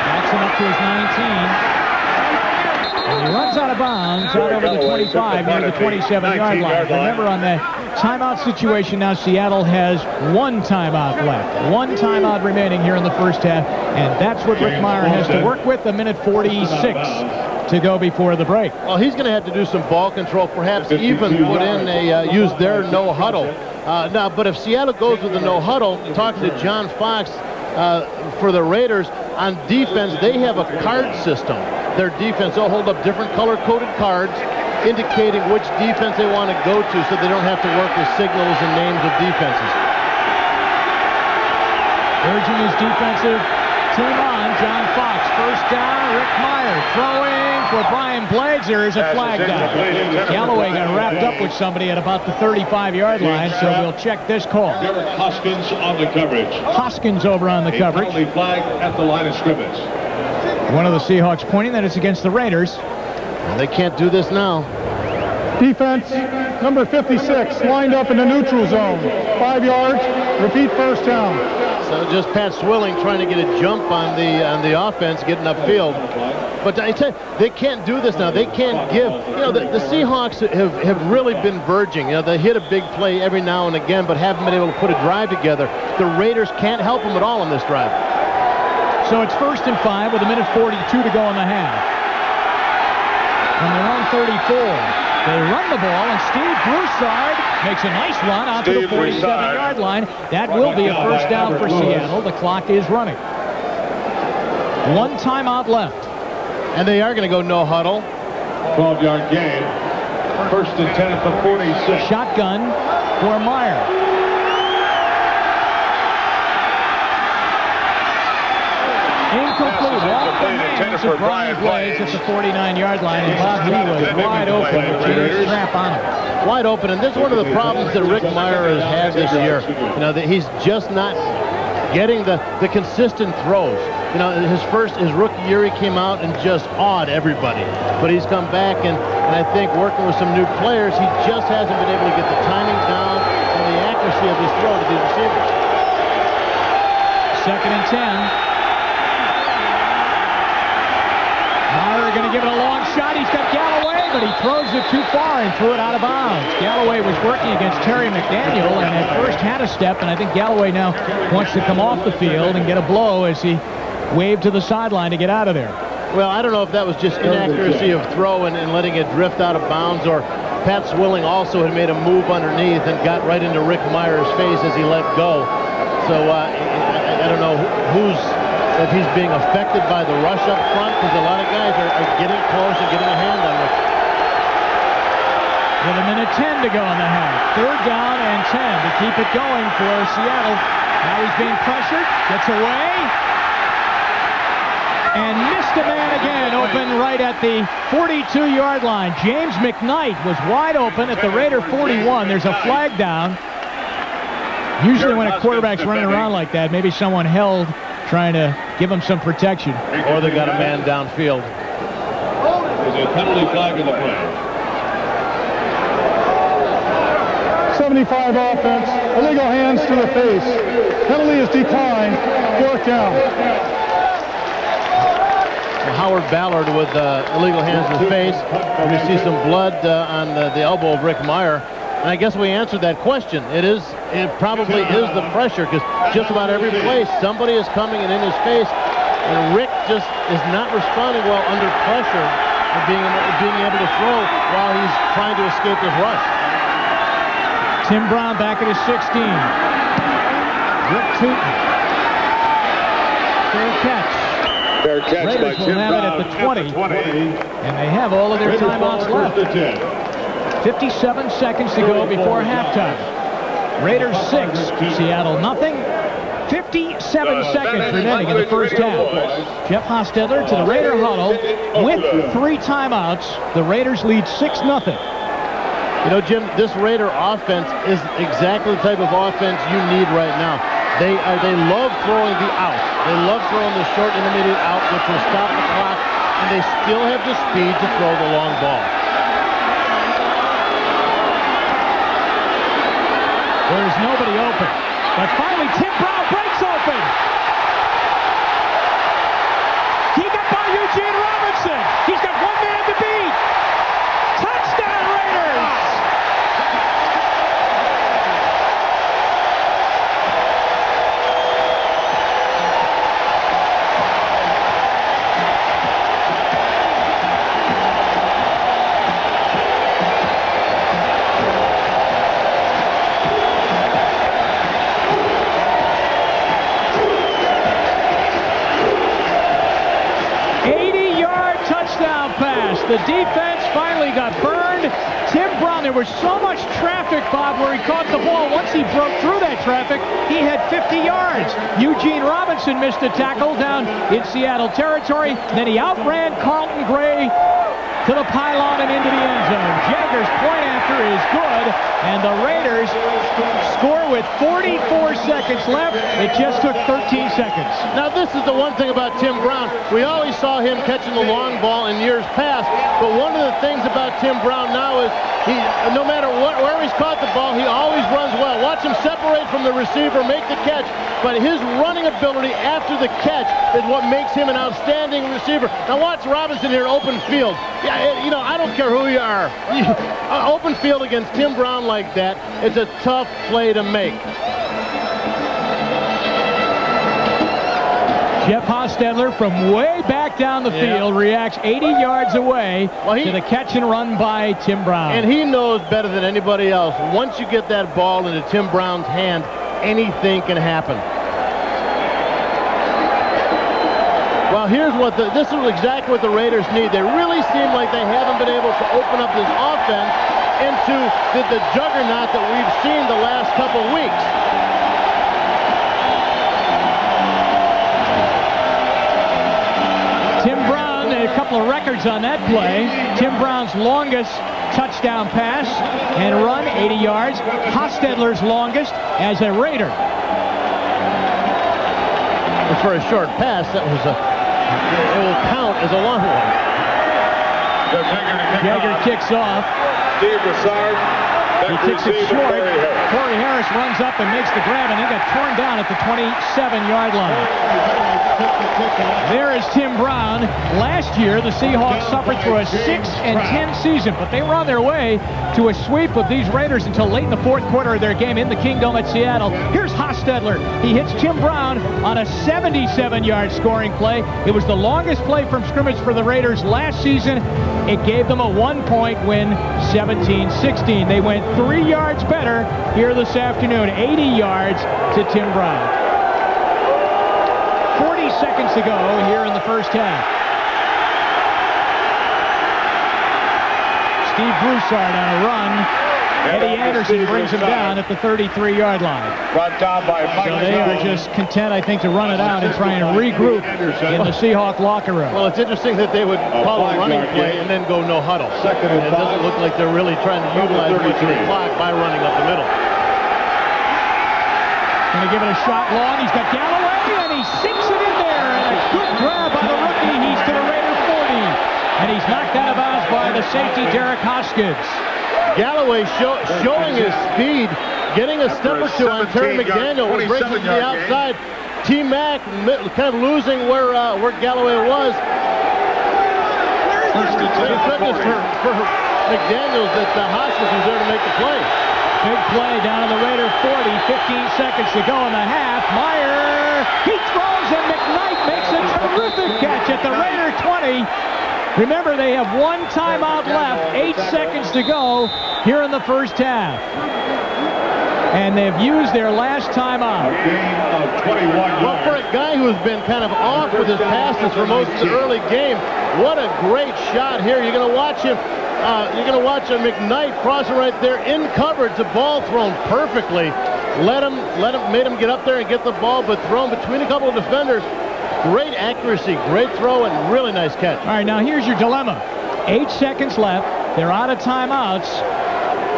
Backs him up to his 19. And he runs out of bounds out over the 25 near the 27-yard line. Remember, on the timeout situation now, Seattle has 1 timeout left. 1 timeout remaining here in the first half, and that's what Rick Meyer has to work with. 1:46 to go before the break. Well, he's going to have to do some ball control, perhaps even put in use their no huddle. Now, but if Seattle goes with the no huddle, talking to John Fox for the Raiders, on defense, they have a card system. Their defense, they'll hold up different color-coded cards indicating which defense they want to go to, so they don't have to work with signals and names of defenses. Urging his defensive team on, John Fox. First down, Rick Meyer throwing for Brian Blades. There is a flag down. Galloway got wrapped up with somebody at about the 35-yard line, so we'll check this call. Hoskins on the coverage. Hoskins over on the coverage. A penalty flag at the line of scrimmage. One of the Seahawks pointing that it's against the Raiders. Well, they can't do this now. Defense, number 56, lined up in the neutral zone. 5 yards, repeat first down. So just Pat Swilling trying to get a jump on the offense, getting upfield. But I tell you, they can't do this now. They can't give. The Seahawks have really been verging. They hit a big play every now and again, but haven't been able to put a drive together. The Raiders can't help them at all in this drive. So it's 1st and 5 with 1:42 to go in the half. From their own 34. They run the ball, and Steve Broussard makes a nice run out to the 47-yard line. That will be a first down for Seattle. The clock is running. 1 timeout left. And they are going to go no huddle. 12-yard gain. 1st and 10 at the 46. Shotgun for Meyer. Incomplete. Off the hands of Brian Blades at the 49-yard line, and Bob, he was wide open with James Strap on him. Wide open, and this is one of the problems that Rick Meyer has had this year. That he's just not getting the consistent throws. His rookie year, he came out and just awed everybody. But he's come back, and I think working with some new players, he just hasn't been able to get the timing down and the accuracy of his throw to these receivers. 2nd and 10. Meyer going to give it a long shot. He's got Galloway, but he throws it too far and threw it out of bounds. Galloway was working against Terry McDaniel, and at first had a step, and I think Galloway now wants to come off the field and get a blow as he waved to the sideline to get out of there. Well, I don't know if that was just inaccuracy of throw and letting it drift out of bounds, or Pat Swilling also had made a move underneath and got right into Rick Meyer's face as he let go. So I don't know if he's being affected by the rush up front, because a lot of guys are getting close and getting a hand on it. with 1:10 to go in the half. 3rd down and 10 to keep it going for Seattle. Now he's being pressured, gets away, and missed a man again, open right at the 42-yard line. James McKnight was wide open at the Raider 41. There's a flag down. Usually when a quarterback's running around like that, maybe someone held trying to give him some protection. Or they got a man downfield. There's a penalty flag in the play. 75 offense, illegal hands to the face. Penalty is declined, 4th down. Howard Ballard with illegal hands to the face. We see some blood on the elbow of Rick Meyer. And I guess we answered that question. It probably is the pressure, because just about every place somebody is coming and in his face, and Rick just is not responding well under pressure and being able to throw while he's trying to escape this rush. Tim Brown back at his 16. Rick Tootin. Fair catch. Fair catch Raiders by will Tim have it Brown at the 20. And they have all of their timeouts left. 57 seconds to go before halftime. Raiders 6, Seattle nothing. 57 seconds remaining in the first half. Jeff Hostetler to the Raider huddle with 3 timeouts. The Raiders lead 6-0. You know, Jim, this Raider offense is exactly the type of offense you need right now. They love throwing the out. They love throwing the short intermediate out, which will stop the clock, and they still have the speed to throw the long ball. There's nobody open. But finally, Tim Brown breaks open. He got by Eugene Robinson. He's got one man to beat. Touchdown, Raiders! The defense finally got burned. Tim Brown, there was so much traffic, Bob, where he caught the ball. Once he broke through that traffic, he had 50 yards. Eugene Robinson missed a tackle down in Seattle territory. Then he outran Carlton Gray to the pylon and into the end zone. Jagger's point after is good, and the Raiders score with 44 seconds left. It just took 13 seconds. Now, this is the one thing about Tim Brown. We always saw him catching the long ball in years past, but one of the things about Tim Brown now is no matter where he's caught the ball, he always runs well. Watch him separate from the receiver, make the catch, but his running ability after the catch is what makes him an outstanding receiver. Now watch Robinson here, open field. Yeah, you know, I don't care who you are. Open field against Tim Brown like that, it's a tough play to make. Jeff Hostetler from way back down the field reacts 80 yards away to the catch and run by Tim Brown. And he knows better than anybody else. Once you get that ball into Tim Brown's hand, anything can happen. Well, here's what this is exactly what the Raiders need. They really seem like they haven't been able to open up this offense into the juggernaut that we've seen the last couple weeks. Tim Brown, a couple of records on that play. Tim Brown's longest touchdown pass and run, 80 yards. Hostetler's longest as a Raider. For a short pass, that was it will count as a long one. Jagger kicks off. Steve Broussard. He kicks it short. Corey Harris runs up and makes the grab, and he got torn down at the 27-yard line. There is Tim Brown. Last year, the Seahawks suffered through a 6-10 season, but they were on their way to a sweep of these Raiders until late in the fourth quarter of their game in the Kingdome at Seattle. Here's Hostetler. He hits Tim Brown on a 77-yard scoring play. It was the longest play from scrimmage for the Raiders last season. It gave them a 1-point win, 17-16. They went 3 yards better here this afternoon, 80 yards to Tim Brown. 40 seconds to go here in the first half. Steve Broussard on a run. Eddie Anderson brings him down at the 33-yard line. Brought down by Mike. So they are just content, I think, to run it out and try and regroup in the Seahawk locker room. Well, it's interesting that they would call a running play and then go no huddle. And it doesn't look like they're really trying to utilize the clock by running up the middle. Going to give it a shot long. He's got Galloway, and he sinks it in there. And a good grab by the rookie. He's to the Raider 40. And he's knocked out of bounds by the safety, Derek Hoskins. Galloway showing his speed, getting a step or two on Terry McDaniel, who breaks it to the outside. T-Mac kind of losing where Galloway was. Thank goodness for McDaniels that Hoskins was there to make the play. Big play down on the Raider 40, 15 seconds to go in the half. Meyer, he throws, and McKnight makes a terrific catch at the Raider 20. Remember, they have one timeout left, 8 seconds to go here in the first half. And they've used their last timeout. A gain of 21 yards. Well, for a guy who has been kind of off with his passes for most of the early game, what a great shot here. You're going to watch him. You're going to watch McKnight crossing right there in coverage. The ball thrown perfectly. Made him get up there and get the ball, but thrown between a couple of defenders. Great accuracy, great throw, and really nice catch. All right, now here's your dilemma. 8 seconds left. They're out of timeouts.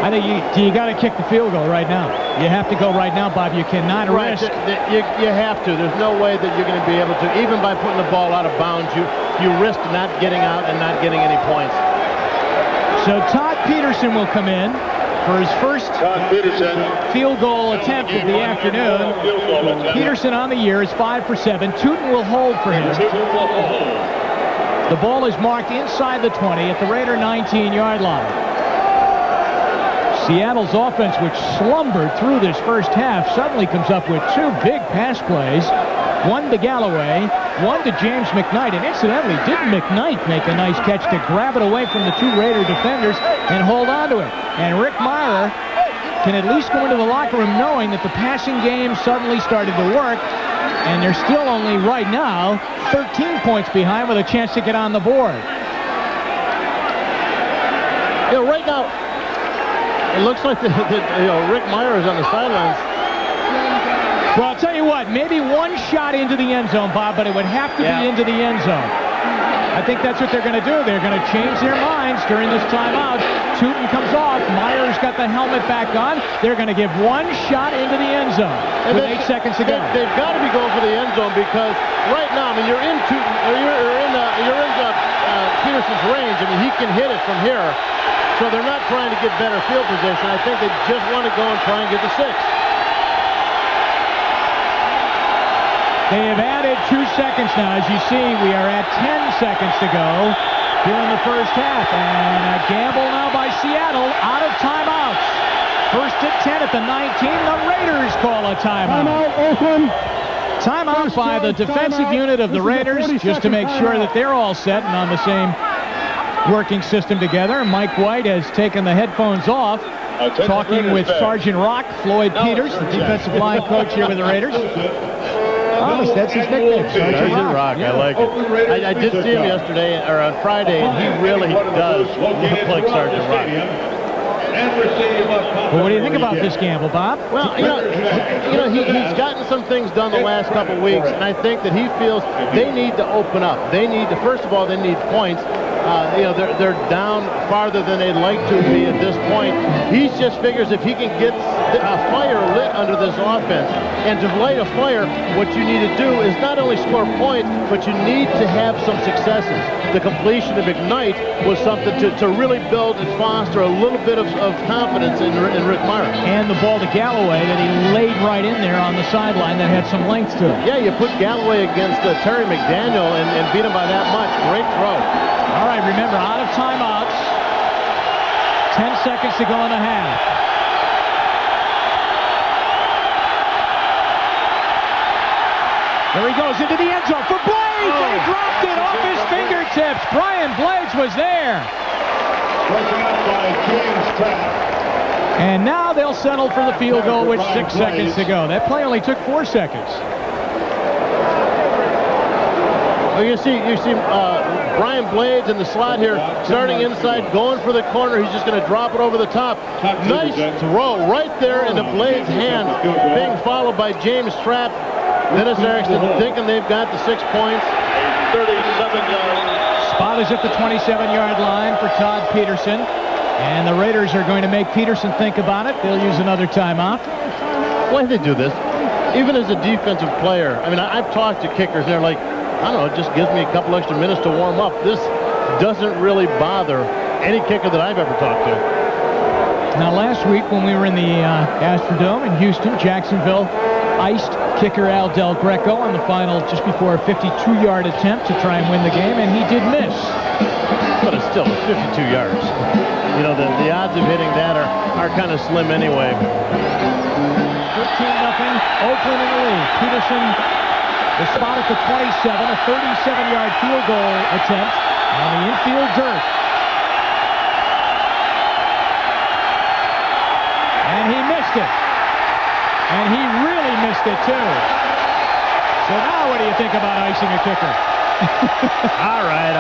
I think you got to kick the field goal right now. You have to go right now, Bob. You cannot risk. You have to. There's no way that you're going to be able to. Even by putting the ball out of bounds, you risk not getting out and not getting any points. So Todd Peterson will come in for his first field goal attempt of the afternoon. Peterson on the year is 5 for 7. Tootin will hold for him. The ball is marked inside the 20 at the Raider 19-yard line. Seattle's offense, which slumbered through this first half, suddenly comes up with 2 big pass plays. One to Galloway, one to James McKnight. And incidentally, didn't McKnight make a nice catch to grab it away from the 2 Raider defenders and hold on to it? And Rick Meyer can at least go into the locker room knowing that the passing game suddenly started to work. And they're still only, right now, 13 points behind with a chance to get on the board. Right now, it looks like Rick Meyer is on the sidelines. Well, I'll tell you what, maybe one shot into the end zone, Bob, but it would have to be into the end zone. I think that's what they're going to do. They're going to change their minds during this timeout. Tootin comes off. Meyer's got the helmet back on. They're going to give one shot into the end zone with 8 seconds to go. They've got to be going for the end zone because right now, I mean, you're in Peterson's range. I mean, he can hit it from here. So they're not trying to get better field position. I think they just want to go and try and get the 6. They have added 2 seconds now. As you see, we are at 10 seconds to go here in the first half. And a gamble now by Seattle out of timeouts. First and 10 at the 19. The Raiders call a timeout. Timeout, Oakland. Timeout by the defensive unit of the Raiders just to make sure that they're all set and on the same working system together. Mike White has taken the headphones off, talking with Sergeant Rock, Floyd Peters, the defensive line coach here with the Raiders. Honest, that's his nickname, Sergeant Rock. Yeah. I like it. I did see him yesterday, or on Friday, and he really does look like Sergeant Rock. Well, what do you think about this gamble, Bob? Well, he's gotten some things done the last couple weeks, and I think that he feels they need to open up. They need to, first of all, they need points. They're down farther than they'd like to be at this point. He just figures if he can get a fire lit under this offense, and to light a fire, what you need to do is not only score points, but you need to have some successes. The completion of McKnight was something to really build and foster a little bit of confidence in Rick Meyer. And the ball to Galloway that he laid right in there on the sideline that had some length to it. Yeah, you put Galloway against Terry McDaniel and beat him by that much. Great throw. All right, remember, out of timeouts. 10 seconds to go in the half. There he goes into the end zone for Blades, and he dropped it off his fingertips. Brian Blades was there. And now they'll settle for the field goal with 6 seconds to go. That play only took 4 seconds. Well, you see Brian Blades in the slot here, starting inside, going for the corner. He's just going to drop it over the top. Nice throw right there into Blades' hand, being followed by James Trapp. Dennis Erickson thinking they've got the 6 points. 37 yards. Spot is at the 27-yard line for Todd Peterson. And the Raiders are going to make Peterson think about it. They'll use another timeout. Why do they do this? Even as a defensive player, I mean, I've talked to kickers, and they're like, I don't know, it just gives me a couple extra minutes to warm up. This doesn't really bother any kicker that I've ever talked to. Now, last week when we were in the Astrodome in Houston, Jacksonville iced kicker Al Del Greco on the final just before a 52-yard attempt to try and win the game, and he did miss. But it's still 52 yards. You know, the odds of hitting that are kind of slim anyway. 13-0, Oakland in the lead. Peterson, the spot at the 27, a 37-yard field goal attempt on the infield dirt. And he missed it. And he really missed it, too. So now what do you think about icing a kicker? All right.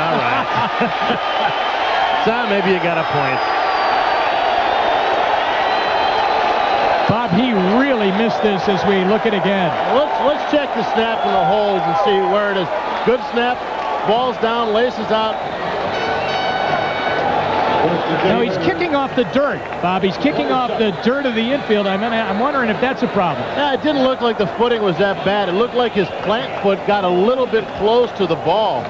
So maybe you got a point. Bob, he really missed this as we look at it again. Let's check the snap and the holds and see where it is. Good snap, ball's down, laces out. No, he's kicking off the dirt, Bob. He's kicking off the dirt of the infield. I'm wondering if that's a problem. Yeah, it didn't look like the footing was that bad. It looked like his plant foot got a little bit close to the ball.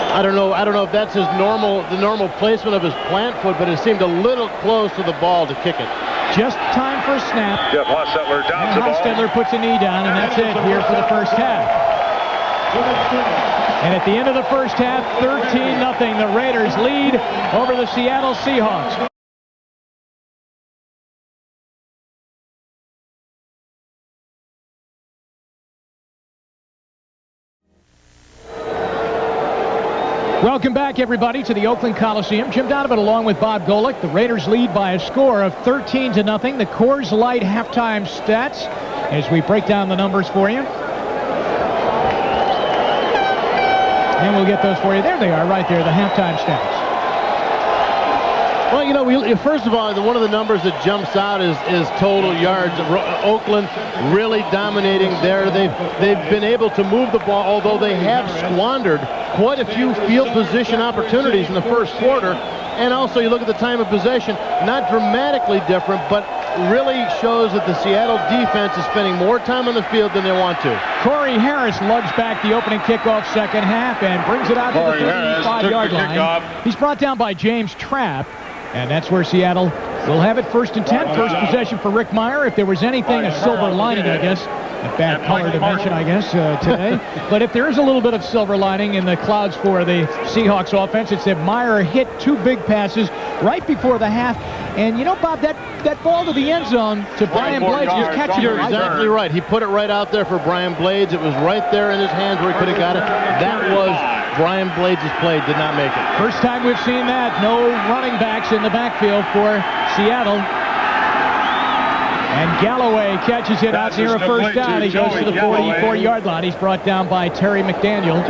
I don't know if that's the normal placement of his plant foot, but it seemed a little close to the ball to kick it. Just time for a snap. Jeff Hostetler down And the ball. Hostetler puts a knee down, and that's it here for the first half. And at the end of the first half, 13-0, the Raiders lead over the Seattle Seahawks. Welcome back, everybody, to the Oakland Coliseum. Jim Donovan along with Bob Golick. The Raiders lead by a score of 13-0. The Coors Light halftime stats as we break down the numbers for you. And we'll get those for you. There they are right there, the halftime stats. Well, you know, first of all, one of the numbers that jumps out is total yards. Oakland really dominating there. They've been able to move the ball, although they have squandered quite a few field position opportunities in the first quarter. And also, you look at the time of possession, not dramatically different, but really shows that the Seattle defense is spending more time on the field than they want to. Corey Harris lugs back the opening kickoff second half and brings it out to the 35-yard line. He's brought down by James Trapp. And that's where Seattle will have it first and 10. First possession for Rick Meyer. If there was anything, a silver lining, I guess. A bad color to mention, I guess, today. But if there is a little bit of silver lining in the clouds for the Seahawks offense, it's that Meyer hit two big passes right before the half. And, you know, Bob, that ball to the end zone to Brian Blades just catching it. You're exactly right. He put it right out there for Brian Blades. It was right there in his hands where he could have got it. That was Brian Blades' play, did not make it. First time we've seen that. No running backs in the backfield for Seattle. And Galloway catches it out near a first down. He goes to the 44-yard line. He's brought down by Terry McDaniel.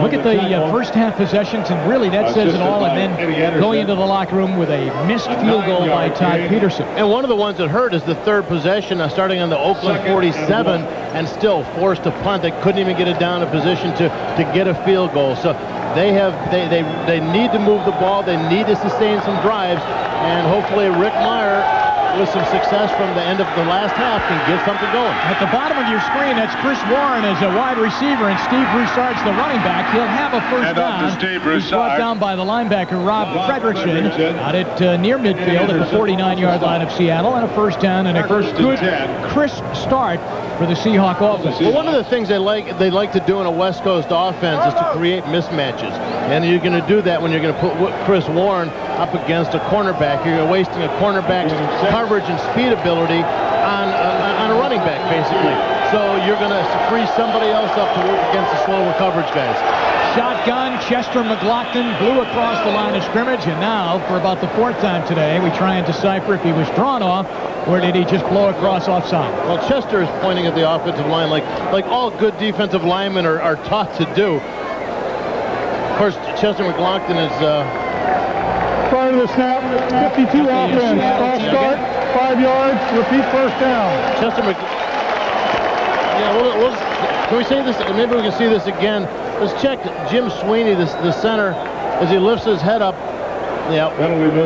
Look at the first half possessions, and really that says it all. And then going into the locker room with a missed field goal by Todd Peterson. And one of the ones that hurt is the third possession, starting on the Oakland 47, and still forced to punt. They couldn't even get it down in position to get a field goal. So they need to move the ball. They need to sustain some drives, and hopefully Rick Meyer, with some success from the end of the last half, can get something going. At the bottom of your screen, that's Chris Warren as a wide receiver, and Steve Broussard's the running back. He'll have a first down. He's brought down by the linebacker, Rob Fredrickson, out at near midfield at the 49-yard line of Seattle, and a first down and a good, crisp start for the Seahawk offense. Well, one of the things they like to do in a West Coast offense is to create mismatches. And you're going to do that when you're going to put Chris Warren up against a cornerback. You're wasting a cornerback's coverage and speed ability on a running back, basically. So you're going to free somebody else up to work against the slower coverage guys. Shotgun, Chester McLaughlin blew across the line of scrimmage, and now, for about the fourth time today, we try and decipher if he was drawn off or did he just blow across offside? Well, Chester is pointing at the offensive line like all good defensive linemen are taught to do. Of course, Chester McLaughlin is... Prior to the snap, 52 offense. False start, 5 yards, repeat first down. Chester can we say this? Maybe we can see this again. Let's check Jim Sweeney, the center, as he lifts his head up. Yeah,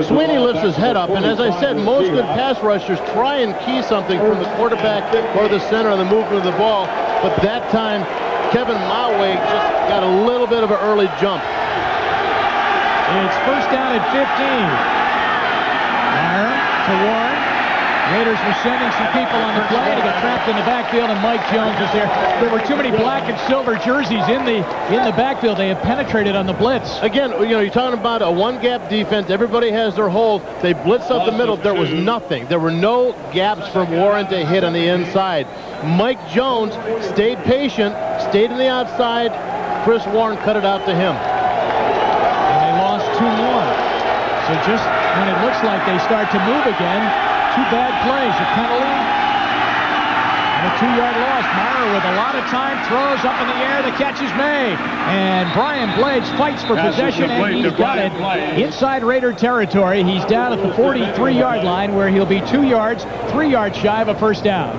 Sweeney lifts his head up, and as I said, most good pass rushers try and key something from the quarterback or the center on the movement of the ball, but that time Kevin Mawe just got a little bit of an early jump. It's first down at 15. Meyer to Warren. Raiders were sending some people on the play to get trapped in the backfield, and Mike Jones was there. There were too many black and silver jerseys in the backfield. They had penetrated on the blitz. Again, you're talking about a one-gap defense. Everybody has their holes. They blitz up the middle. There was nothing. There were no gaps for Warren to hit on the inside. Mike Jones stayed patient, stayed on the outside. Chris Warren cut it out to him. And they lost 2 more. So just when it looks like they start to move again, 2 bad plays, a penalty, and a 2-yard loss. Meyer with a lot of time, throws up in the air, the catch is made. And Brian Blades fights for possession, and he's got it inside Raider territory. He's down at the 43-yard line, where he'll be 2 yards, 3 yards shy of a first down.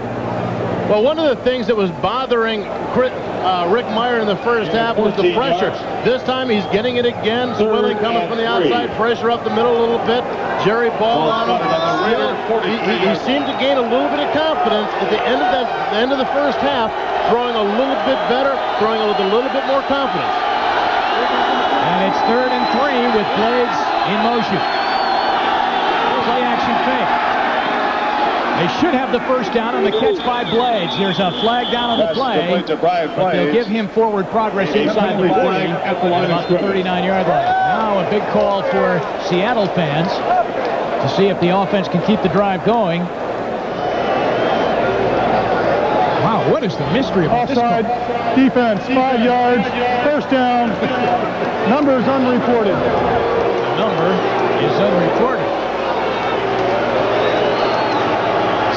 Well, one of the things that was bothering Rick Meyer in the first half was the pressure. This time he's getting it again. Swilling coming from the outside, pressure up the middle a little bit. Jerry Ball on him. He seemed to gain a little bit of confidence at the end of the first half, throwing a little bit better, throwing with a little bit more confidence. And it's 3rd and 3 with Blades in motion. Play action fake. They should have the first down on the catch by Blades. There's a flag down on the play, but they'll give him forward progress inside the 40 at about the 39-yard line. Now a big call for Seattle fans to see if the offense can keep the drive going. Wow, what is the mystery about this call? Offside, defense, 5 yards, first down, number is unreported. Number is unreported.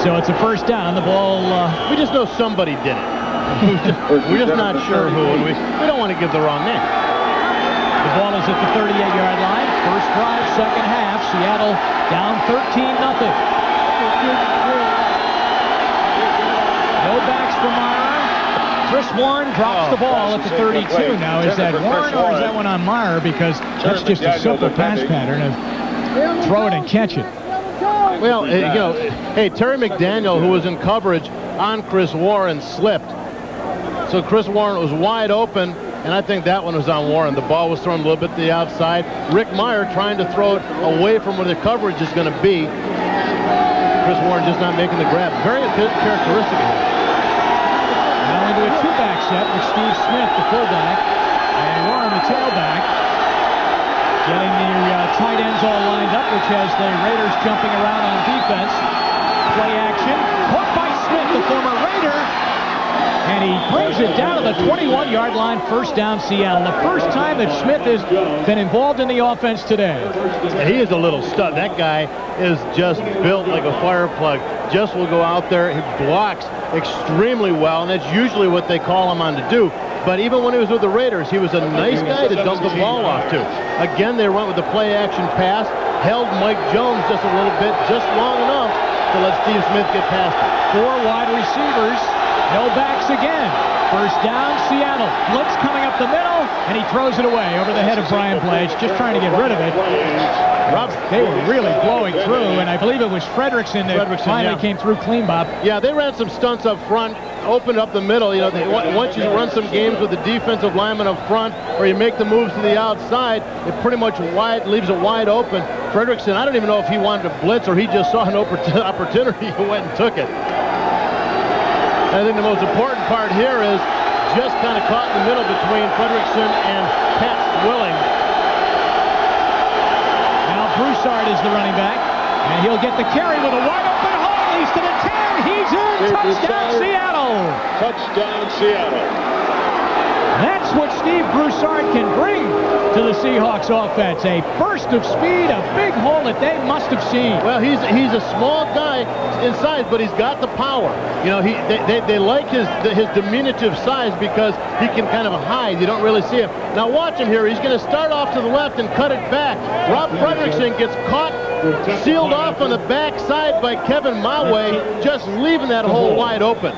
So it's a first down. The ball... we just know somebody did it. We're just not sure who. And we don't want to give the wrong name. The ball is at the 38-yard line. First drive, second half. Seattle down 13-0. No backs for Meyer. Chris Warren drops the ball at the 32. Now, is that Warren or is that one on Meyer? Because that's just a simple pass pattern of throw it and catch it. Well, hey, Terry McDaniel, who was in coverage on Chris Warren, slipped. So Chris Warren was wide open, and I think that one was on Warren. The ball was thrown a little bit to the outside. Rick Meyer trying to throw it away from where the coverage is going to be. Chris Warren just not making the grab. Very characteristic of him. Now into a 2-back set with Steve Smith, the fullback, and Warren, the tailback. Getting the tight ends all lined up, which has the Raiders jumping around on defense. Play action. Caught by Smith, the former Raider. And he brings it down to the 21-yard line. First down, Seattle. The first time that Smith has been involved in the offense today. He is a little stud. That guy is just built like a fire plug. Just will go out there. He blocks extremely well, and that's usually what they call him on to do. But even when he was with the Raiders, he was a nice guy to dump the ball off to. Again, they went with the play-action pass, held Mike Jones just a little bit, just long enough to let Steve Smith get past him. 4 wide receivers, no backs again. First down, Seattle. Blitz coming up the middle, and he throws it away over the head of Brian Blades, just trying to get rid of it. They were really blowing through, and I believe it was Fredrickson that finally came through clean, Bob. Yeah, they ran some stunts up front, opened up the middle. Once you run some games with the defensive lineman up front, or you make the moves to the outside, it pretty much leaves it wide open. Fredrickson, I don't even know if he wanted to blitz or he just saw an opportunity and went and took it. I think the most important part here is just kind of caught in the middle between Fredrickson and Pat Swilling. Now Broussard is the running back, and he'll get the carry with a wide open hole. He's to the 10. He's in. Touchdown, Seattle. Touchdown, Seattle. That's what Steve Broussard can bring to the Seahawks offense. A burst of speed, a big hole that they must have seen. Well, he's a small guy in size, but he's got the power. You know, they like his diminutive size because he can kind of hide. You don't really see him. Now watch him here. He's going to start off to the left and cut it back. Rob Frederickson gets caught, sealed off on the backside by Kevin Mawe, just leaving that hole wide open.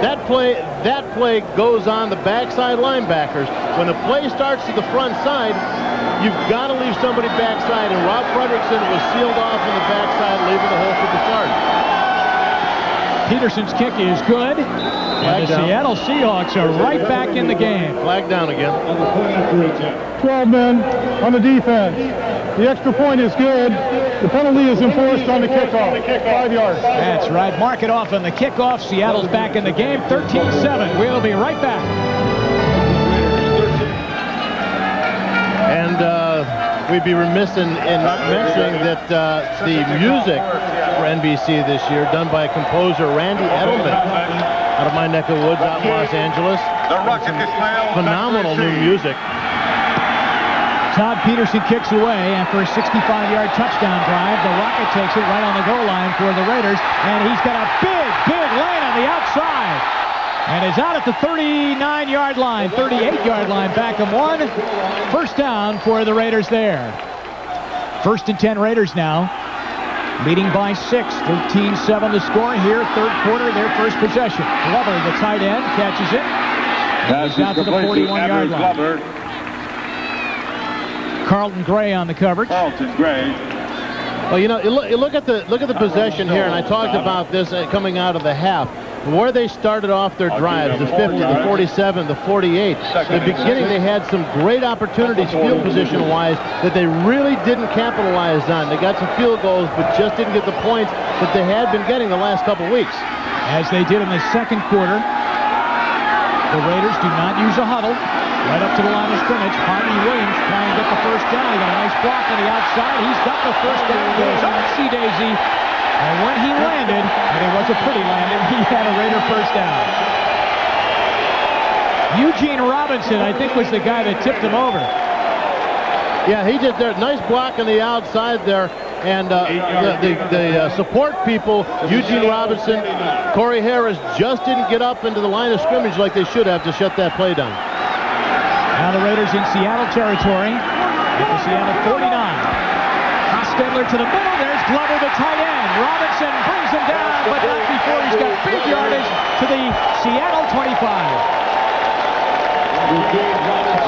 That play goes on the backside linebackers. When the play starts to the front side, you've got to leave somebody backside, and Rob Frederickson was sealed off on the backside, leaving the hole for Broussard. Peterson's kick is good, and the Seattle Seahawks are right back in the game. Flag down again. 12 men on the defense. The extra point is good. The penalty is enforced on the kickoff. 5 yards. That's right. Mark it off on the kickoff. Seattle's back in the game. 13-7. We'll be right back. And we'd be remiss in not mentioning that the music for NBC this year, done by composer Randy Edelman, out of my neck of the woods out in Los Angeles. Phenomenal new music. Todd Peterson kicks away after a 65-yard touchdown drive. The Rocket takes it right on the goal line for the Raiders, and he's got a big lane on the outside, and is out at the 39-yard line, 38-yard line, back and one. First down for the Raiders there. 1st and 10 Raiders now, leading by 6, 13-7 to score here, third quarter, their first possession. Glover, the tight end, catches it. He's out to the 41-yard line. Carlton Gray on the coverage. Carlton Gray. Well, you know, you look at the possession here, and I talked about this coming out of the half. Where they started off their drives, the 50, the 47, the 48. At the beginning, they had some great opportunities field position-wise that they really didn't capitalize on. They got some field goals, but just didn't get the points that they had been getting the last couple weeks. As they did in the second quarter, the Raiders do not use a huddle. Right up to the line of scrimmage. Harvey Williams trying to get the first down. He got a nice block on the outside. He's got the first down. Goes up to C-Daisy. And when he landed, and it was a pretty landing, he had a Raider first down. Eugene Robinson, I think, was the guy that tipped him over. Yeah, he did there. Nice block on the outside there. And the support people, Eugene Robinson, Corey Harris, just didn't get up into the line of scrimmage like they should have to shut that play down. Now the Raiders in Seattle territory at the Seattle 49. Hostetler to the middle. There's Glover, the tight end. Robinson brings him down, but not before he's got big yardage to the Seattle 25.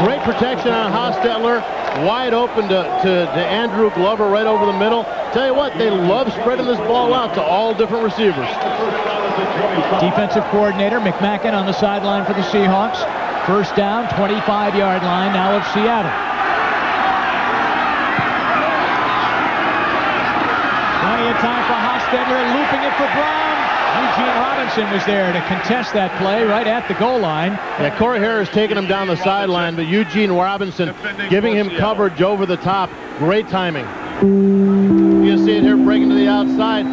Great protection on Hostetler. Wide open to Andrew Glover right over the middle. Tell you what, they love spreading this ball out to all different receivers. Defensive coordinator McMacken on the sideline for the Seahawks. First down, 25-yard line now of Seattle. Plenty of time for Hostetler, looping it for Brown. Eugene Robinson was there to contest that play right at the goal line. Yeah, Corey Harris taking him down the sideline, but Eugene Robinson giving him coverage over the top. Great timing. You see it here breaking to the outside.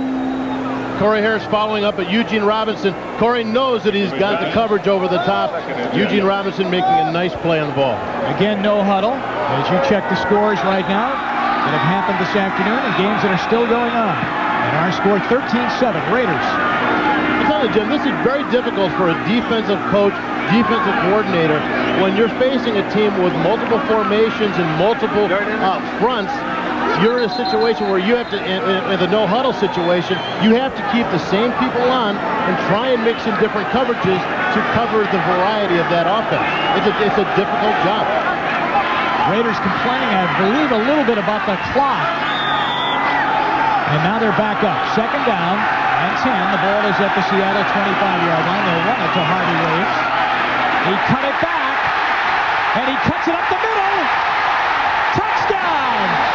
Corey Harris following up at Eugene Robinson. Corey knows that he's got the coverage over the top. Eugene Robinson making a nice play on the ball. Again, no huddle. As you check the scores right now that have happened this afternoon and games that are still going on. And our score 13-7, Raiders. I'm telling you, Jim, this is very difficult for a defensive coach, defensive coordinator, when you're facing a team with multiple formations and multiple fronts. You're in a situation where you have to, in the no-huddle situation, you have to keep the same people on and try and mix in different coverages to cover the variety of that offense. It's a difficult job. Raiders complaining, I believe, a little bit about the clock. And now they're back up. Second down and 10. The ball is at the Seattle 25-yard line. They'll run it to Harvey Williams. He cut it back, and he cuts it up the middle. Touchdown!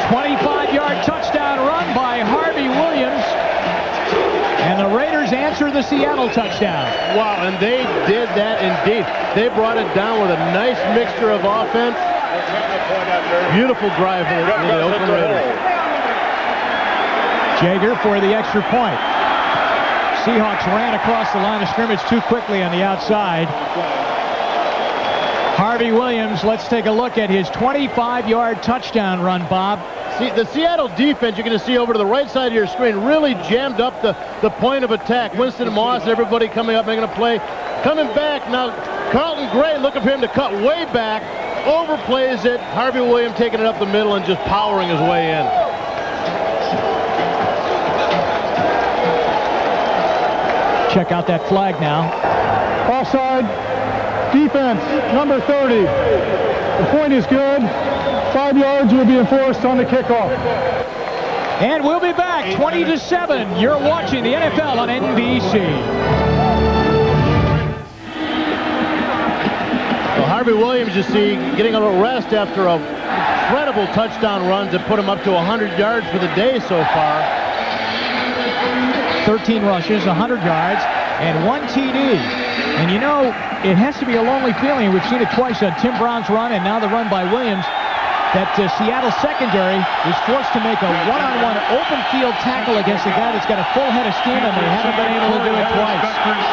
25-yard touchdown run by Harvey Williams. And the Raiders answer answer the Seattle touchdown. Wow, and they did that indeed. They brought it down with a nice mixture of offense. Beautiful drive for the Oakland Raiders. Jaeger for the extra point. Seahawks ran across the line of scrimmage too quickly on the outside. Harvey Williams, let's take a look at his 25-yard touchdown run, Bob. See, the Seattle defense, you're going to see over to the right side of your screen, really jammed up the point of attack. Winston Moss, everybody coming up, making a play. Coming back, now Carlton Gray looking for him to cut way back. Overplays it. Harvey Williams taking it up the middle and just powering his way in. Check out that flag now. Offside. Defense, number 30. The point is good. 5 yards will be enforced on the kickoff. And we'll be back 20-7. You're watching the NFL on NBC. Well, Harvey Williams, you see, getting a little rest after a incredible touchdown runs that put him up to 100 yards for the day so far. 13 rushes, 100 yards, and 1 TD. And you know, it has to be a lonely feeling. We've seen it twice on Tim Brown's run and now the run by Williams, that Seattle secondary is forced to make a one-on-one open field tackle against a guy that's got a full head of steam, and they haven't been able to do it twice.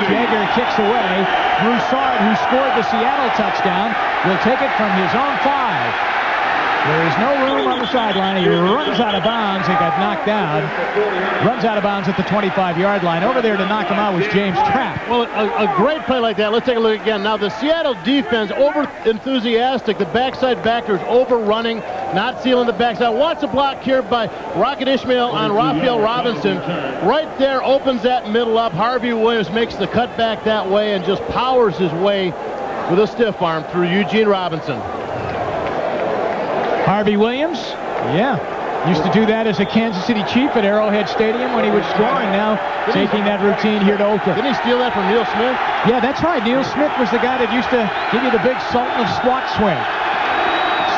Jaeger kicks away. Broussard, who scored the Seattle touchdown, will take it from his own 5. There is no room on the sideline. He runs out of bounds. He got knocked down. Runs out of bounds at the 25-yard line. Over there to knock him out was James Trapp. Well, a great play like that. Let's take a look again. Now, the Seattle defense, over-enthusiastic. The backside backers overrunning, not sealing the backside. Wants a block here by Rocket Ishmael on Raphael Robinson. Right there, opens that middle up. Harvey Williams makes the cut back that way and just powers his way with a stiff arm through Eugene Robinson. Harvey Williams, yeah, used to do that as a Kansas City Chief at Arrowhead Stadium when he would score, and now taking that routine here to Oakland. Didn't he steal that from Neil Smith? Yeah, that's right. Neil Smith was the guy that used to give you the big Sultan of SWAT swing.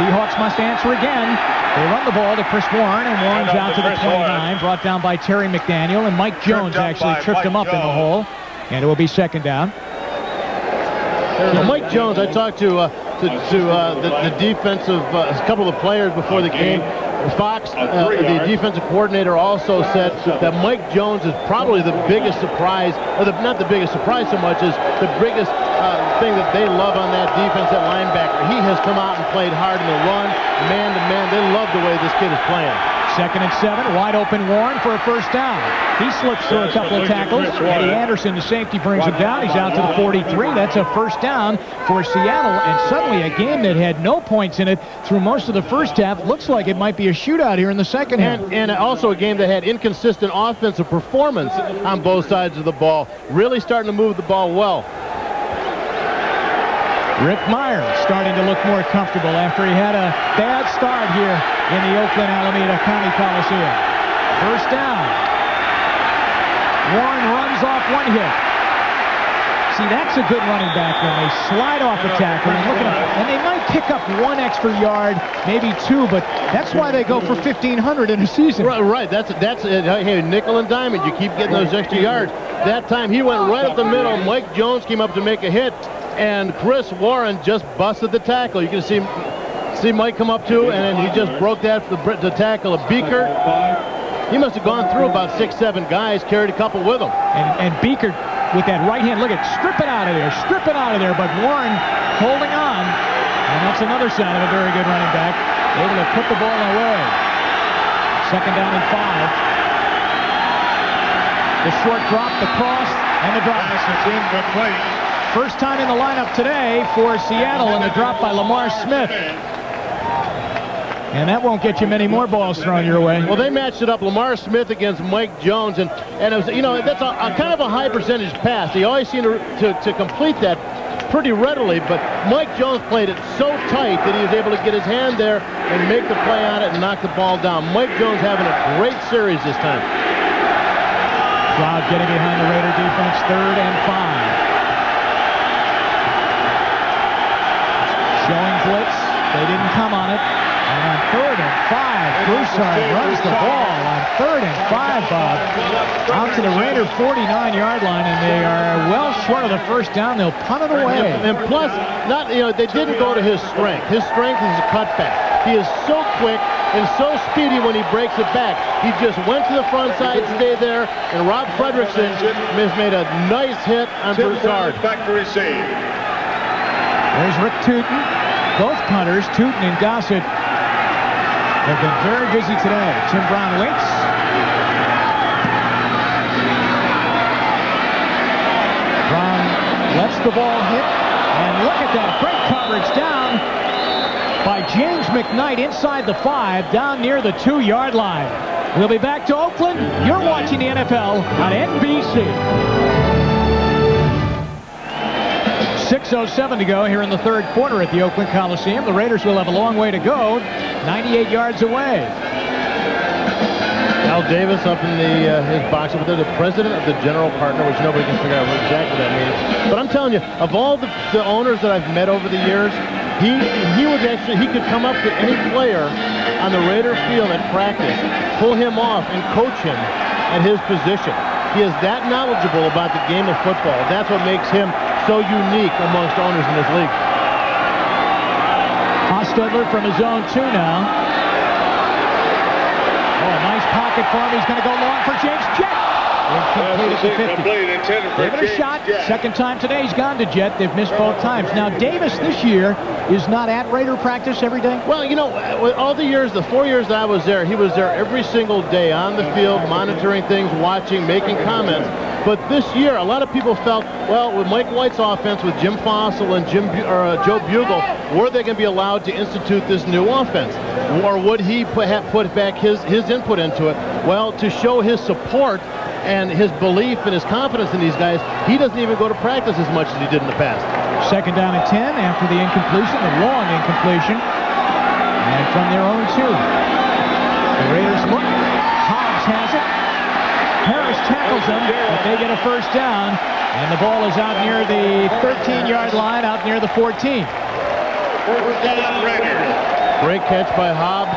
Seahawks must answer again. They run the ball to Chris Warren, and Warren's out to the 29, brought down by Terry McDaniel, and Mike Jones actually tripped him up in the hole, and it will be second down. Well, Mike Jones, I talked to the defensive, a couple of players before the game. Fox, the defensive coordinator, also said that Mike Jones is probably the biggest surprise, or not the biggest surprise so much as the biggest thing that they love on that defense at linebacker. He has come out and played hard in the run, man to man. They love the way this kid is playing. Second and 7, wide open Warren for a first down. He slips through a couple of tackles. Eddie Anderson, the safety, brings him down. He's out to the 43. That's a first down for Seattle, and suddenly a game that had no points in it through most of the first half looks like it might be a shootout here in the second half. And also a game that had inconsistent offensive performance on both sides of the ball. Really starting to move the ball well. Rick Myers starting to look more comfortable after he had a bad start here in the Oakland Alameda County Coliseum. First down. Warren runs off one hit. See, that's a good running back when they slide off a tackle and they might pick up 1 extra yard, maybe 2, but that's why they go for 1,500 in a season. Right. That's hey, nickel and diamond. You keep getting those extra yards. That time he went right up the middle. Mike Jones came up to make a hit, and Chris Warren just busted the tackle. You can see Mike come up to, and then he just broke that for the tackle of Beaker. He must have gone through about 6-7 guys, carried a couple with him. And Beaker with that right hand, look at, strip it out of there, but Warren holding on, and that's another sign of a very good running back, able to put the ball away. Second down and 5. The short drop, the cross, and the drop. First time in the lineup today for Seattle, and the drop by Lamar Smith. And that won't get you many more balls thrown your way. Well, they matched it up, Lamar Smith against Mike Jones, and it was, that's a kind of a high percentage pass. He always seemed to complete that pretty readily, but Mike Jones played it so tight that he was able to get his hand there and make the play on it and knock the ball down. Mike Jones having a great series this time. Cloud getting behind the Raider defense, 3rd and 5. Showing blitz. They didn't come on it. And on 3rd and 5, Broussard runs the ball on 3rd and 5, Bob, out to the Raider 49-yard line, and they are well short of the first down. They'll punt it away. And plus, they didn't go to his strength. His strength is a cutback. He is so quick and so speedy when he breaks it back. He just went to the front side, stayed there, and Rob Fredrickson has made a nice hit on Broussard. Back to receive. There's Rick Tootin. Both punters, Tootin and Gossett, have been very busy today. Tim Brown waits. Brown lets the ball hit. And look at that. Great coverage down by James McKnight inside the 5, down near the 2-yard line. We'll be back to Oakland. You're watching the NFL on NBC. 6:07 to go here in the 3rd quarter at the Oakland Coliseum. The Raiders will have a long way to go, 98 yards away. Al Davis up in his box over there, the president of the general partner, which nobody can figure out what exactly that means. But I'm telling you, of all the owners that I've met over the years, he could come up to any player on the Raider field at practice, pull him off, and coach him at his position. He is that knowledgeable about the game of football. That's what makes him so unique amongst owners in this league. Hostetler from his own 2 now. Oh, a nice pocket for him. He's going to go long for James Jett. Incomplete at the 50. Give it a shot. Second time today he's gone to Jett. They've missed both times. Now, Davis this year is not at Raider practice every day? Well, with all the years, the 4 years that I was there, he was there every single day on the field, monitoring things, watching, making comments. But this year, a lot of people felt, well, with Mike White's offense, with Jim Fossil and Joe Bugle, were they going to be allowed to institute this new offense? Or would he put back his input into it? Well, to show his support and his belief and his confidence in these guys, he doesn't even go to practice as much as he did in the past. 2nd down and 10 after the incompletion, the long incompletion. And from their own 2. The Raiders look. Hobbs has it. Harris tackles him, but they get a first down, and the ball is out near the 13-yard line, out near the 14. Great catch by Hobbs.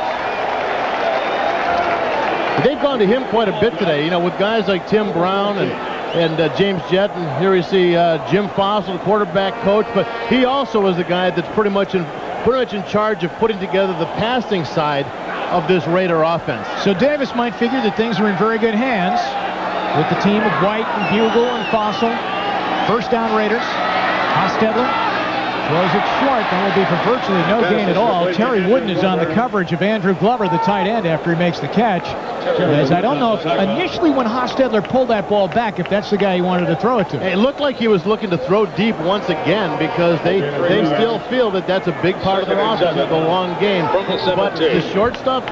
They've gone to him quite a bit today, with guys like Tim Brown and James Jett, and here we see Jim Fossil, the quarterback coach, but he also is the guy that's pretty much in charge of putting together the passing side of this Raider offense. So Davis might figure that things are in very good hands with the team of White and Bugle and Fossil. First down Raiders. Hostetler throws it short. That will be for virtually no gain at all. Terry Wooden is on the coverage of Andrew Glover, the tight end, after he makes the catch. As I don't know if initially when Hostetler pulled that ball back, if that's the guy he wanted to throw it to. It looked like he was looking to throw deep once again, because they still feel that that's a big part of their offense, the long game. But the short stuff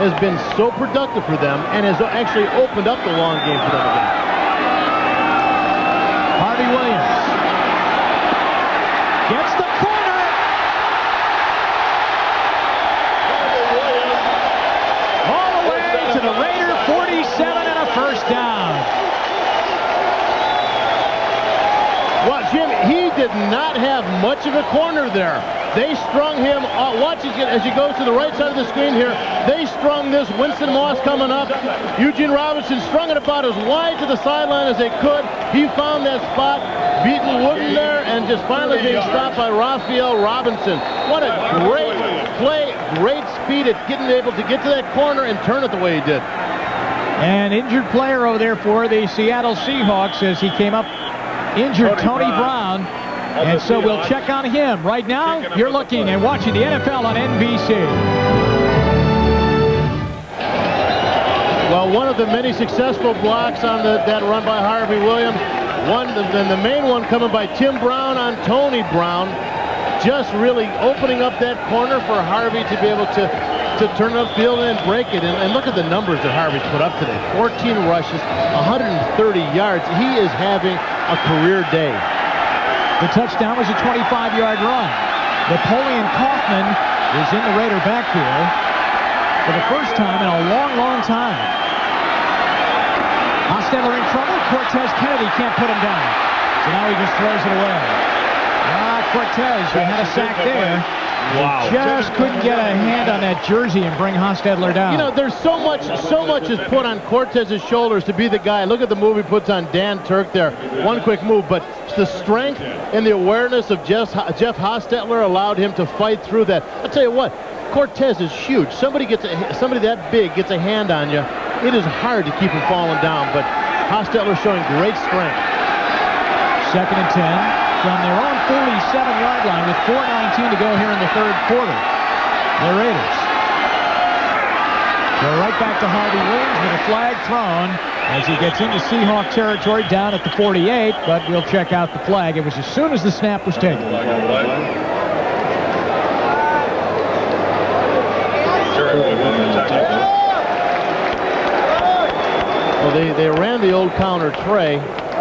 has been so productive for them and has actually opened up the long game for them again. Harvey Williams gets the corner. All the way to the Raider 47 and a first down. Well, Jim, he did not have much of a corner there. They strung him, watch as he goes to the right side of the screen here, they strung this Winston Moss coming up. Eugene Robinson strung it about as wide to the sideline as they could. He found that spot, beating Wooden there, and just finally being stopped by Raphael Robinson. What a great play, great speed at able to get to that corner and turn it the way he did. An injured player over there for the Seattle Seahawks as he came up injured, Tony Brown. And so we'll check on him. Right now, you're looking and watching the NFL on NBC. Well, one of the many successful blocks on that run by Harvey Williams. The main one coming by Tim Brown on Tony Brown. Just really opening up that corner for Harvey to be able to turn it upfield and break it. And look at the numbers that Harvey's put up today. 14 rushes, 130 yards. He is having a career day. The touchdown was a 25-yard run. Napoleon Kaufman is in the Raider backfield for the first time in a long, long time. Hostetler in trouble. Cortez Kennedy can't put him down. So now he just throws it away. Cortez, who had a sack there, Wow. Just couldn't get a hand on that jersey and bring Hostetler down. You know, there's so much is put on Cortez's shoulders to be the guy. Look at the move he puts on Dan Turk there. One quick move, but the strength and the awareness of Jeff Hostetler allowed him to fight through that. I'll tell you what, Cortez is huge. Somebody that big gets a hand on you, it is hard to keep him falling down, but Hostetler showing great strength. 2nd and 10 from their own 47-yard line with 4:19 to go here in the 3rd quarter. The Raiders go right back to Harvey Williams with a flag thrown as he gets into Seahawk territory down at the 48, but we'll check out the flag. It was as soon as the snap was taken. Well, they ran the old counter tray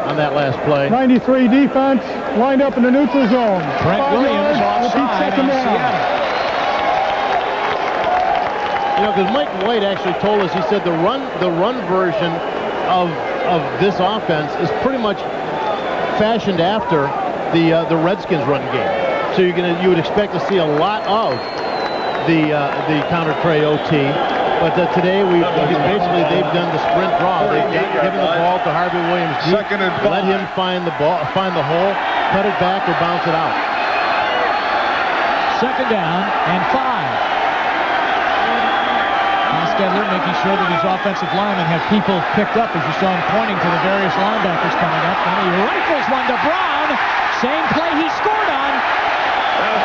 on that last play. 93 defense lined up in the neutral zone. Trent Williams offside on Seattle. You know, because Mike White actually told us, he said the run version of this offense is pretty much fashioned after the Redskins run game. So you would expect to see a lot of the counter tray OT. But today they've done the sprint draw. They've given the ball to Harvey Williams deep, let him find the hole, cut it back or bounce it out. 2nd down and 5. Hostetler making sure that his offensive linemen have people picked up, as you saw him pointing to the various linebackers coming up. And he rifles one to Brown. Same play he scored on.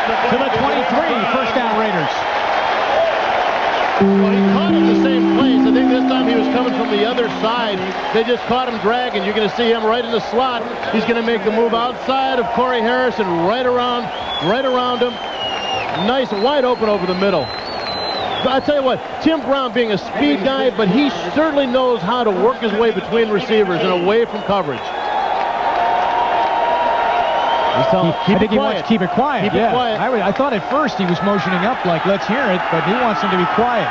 To the 23, 1st down Raiders. Well, he caught him the same place. I think this time he was coming from the other side. They just caught him dragging. You're going to see him right in the slot. He's going to make the move outside of Corey Harrison, right around him. Nice, wide open over the middle. But I tell you what, Tim Brown being a speed guy, but he certainly knows how to work his way between receivers and away from coverage. I think he wants to keep it quiet. Keep it quiet. I thought at first he was motioning up like, let's hear it, but he wants him to be quiet.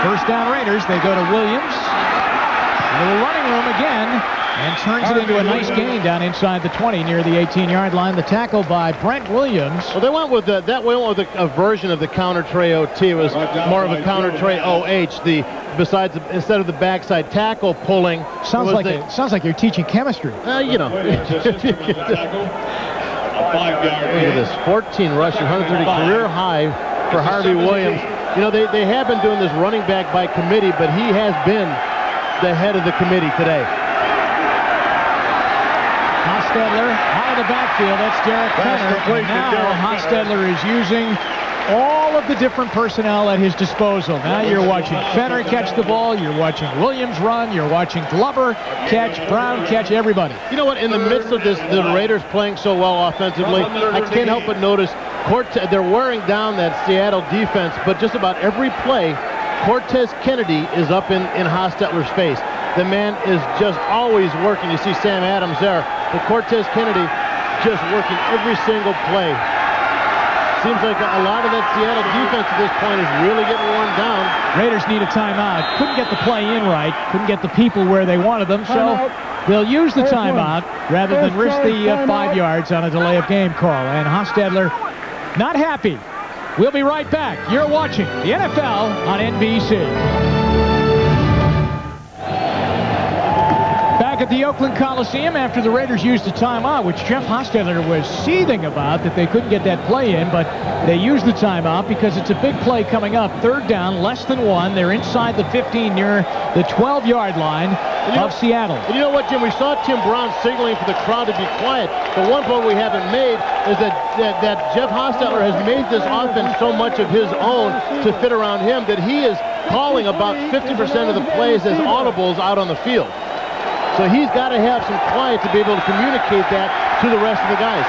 1st down Raiders. They go to Williams. A little running room again, and turns it into a nice gain down inside the 20 near the 18-yard line. The tackle by Brent Williams. Well, they went with a version of the counter tray OT. It was more of a counter tray OH. Instead of the backside tackle pulling. Sounds like you're teaching chemistry. You know. Look at this, 14 rushing, 130 career high for Harvey Williams. You know, they have been doing this running back by committee, but he has been the head of the committee today. Hostetler out of the backfield. That's Derek Fenner. Now Hostetler is using all of the different personnel at his disposal. Now you're watching Fenner catch the ball. You're watching Williams run. You're watching Glover catch, Brown catch, everybody. You know what? In the midst of this, the Raiders playing so well offensively, I can't help but notice they're wearing down that Seattle defense, but just about every play, Cortez Kennedy is up in Hostetler's face. The man is just always working. You see Sam Adams there, but Cortez Kennedy just working every single play. Seems like a lot of that Seattle defense at this point is really getting worn down. Raiders need a timeout. Couldn't get the play in right. Couldn't get the people where they wanted them, so they'll use the timeout rather than risk the 5 yards on a delay of game call. And Hostetler not happy. We'll be right back. You're watching the NFL on NBC. Back at the Oakland Coliseum after the Raiders used a timeout, which Jeff Hostetler was seething about that they couldn't get that play in, but they used the timeout because it's a big play coming up. 3rd down, less than 1. They're inside the 15 near the 12-yard line of Seattle. And you know what, Jim? We saw Tim Brown signaling for the crowd to be quiet. The one point we haven't made is that Jeff Hostetler has made this offense so much of his own to fit around him that he is calling about 50% of the plays as audibles out on the field. So he's got to have some quiet to be able to communicate that to the rest of the guys.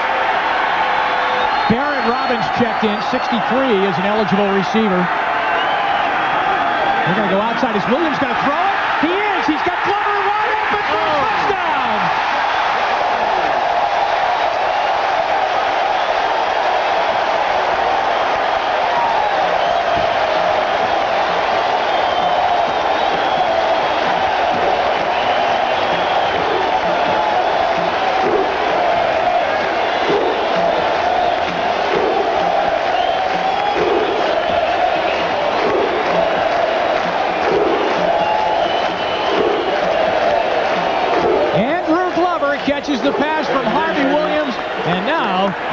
Barrett Robbins checked in. 63 is an eligible receiver. They're going to go outside. Is Williams going to throw it? He is. He's got Glover wide open for a touchdown.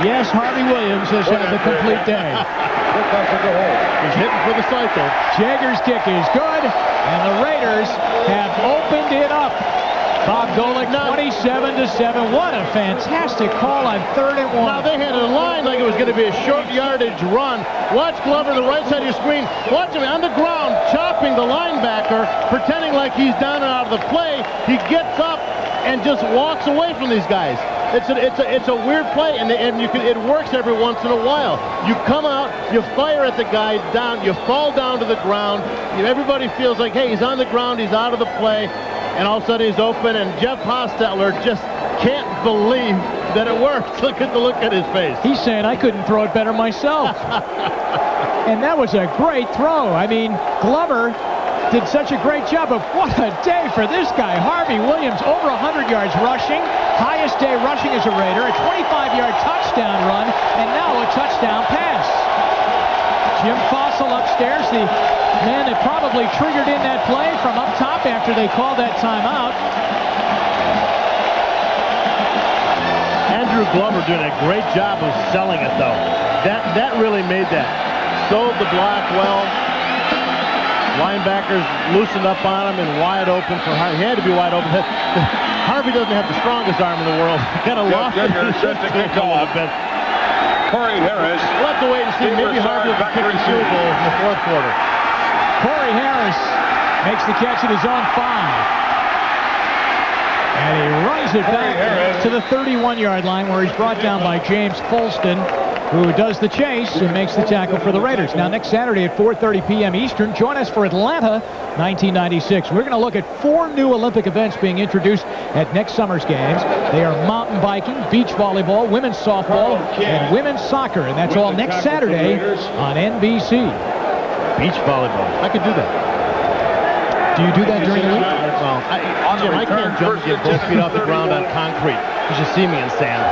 Yes, Harvey Williams has had the complete day. He's hitting for the cycle. Jager's kick is good, and the Raiders have opened it up. Bob Golick, 27-7. What a fantastic call on 3rd and 1. Now they had a line like it was going to be a short yardage run. Watch Glover on the right side of your screen. Watch him on the ground, chopping the linebacker, pretending like he's down and out of the play. He gets up and just walks away from these guys. It's a weird play, and it works every once in a while. You come out, you fire at the guy down, you fall down to the ground. Everybody feels like, hey, he's on the ground, he's out of the play, and all of a sudden he's open, and Jeff Hostetler just can't believe that it worked. Look at the look at his face. He's saying, I couldn't throw it better myself. And that was a great throw. I mean, Glover did such a great job of what a day for this guy. Harvey Williams, over 100 yards rushing. Highest day rushing as a Raider. A 25-yard touchdown run, and now a touchdown pass. Jim Fossil upstairs, the man that probably triggered in that play from up top after they called that timeout. Andrew Glover doing a great job of selling it, though. That really made that. Sold the block well. Linebackers loosened up on him and wide open for Harvey. He had to be wide open. Harvey doesn't have the strongest arm in the world. Kind of lost it. Corey Harris. We'll have to wait and see. Maybe Harvey will be kicking field goals in the 4th quarter. Corey Harris makes the catch at his own 5. And he runs it back to the 31-yard line where he's brought down by James Folston, who does the chase and makes the tackle for the Raiders. Now, next Saturday at 4:30 p.m. Eastern, join us for Atlanta 1996. We're going to look at 4 new Olympic events being introduced at next summer's games. They are mountain biking, beach volleyball, women's softball, and women's soccer. And that's all next Saturday on NBC. Beach volleyball. I could do that. Do you do that during the week? Well, Jim, I can't jump and get both feet off the ground on concrete. You should see me in sand.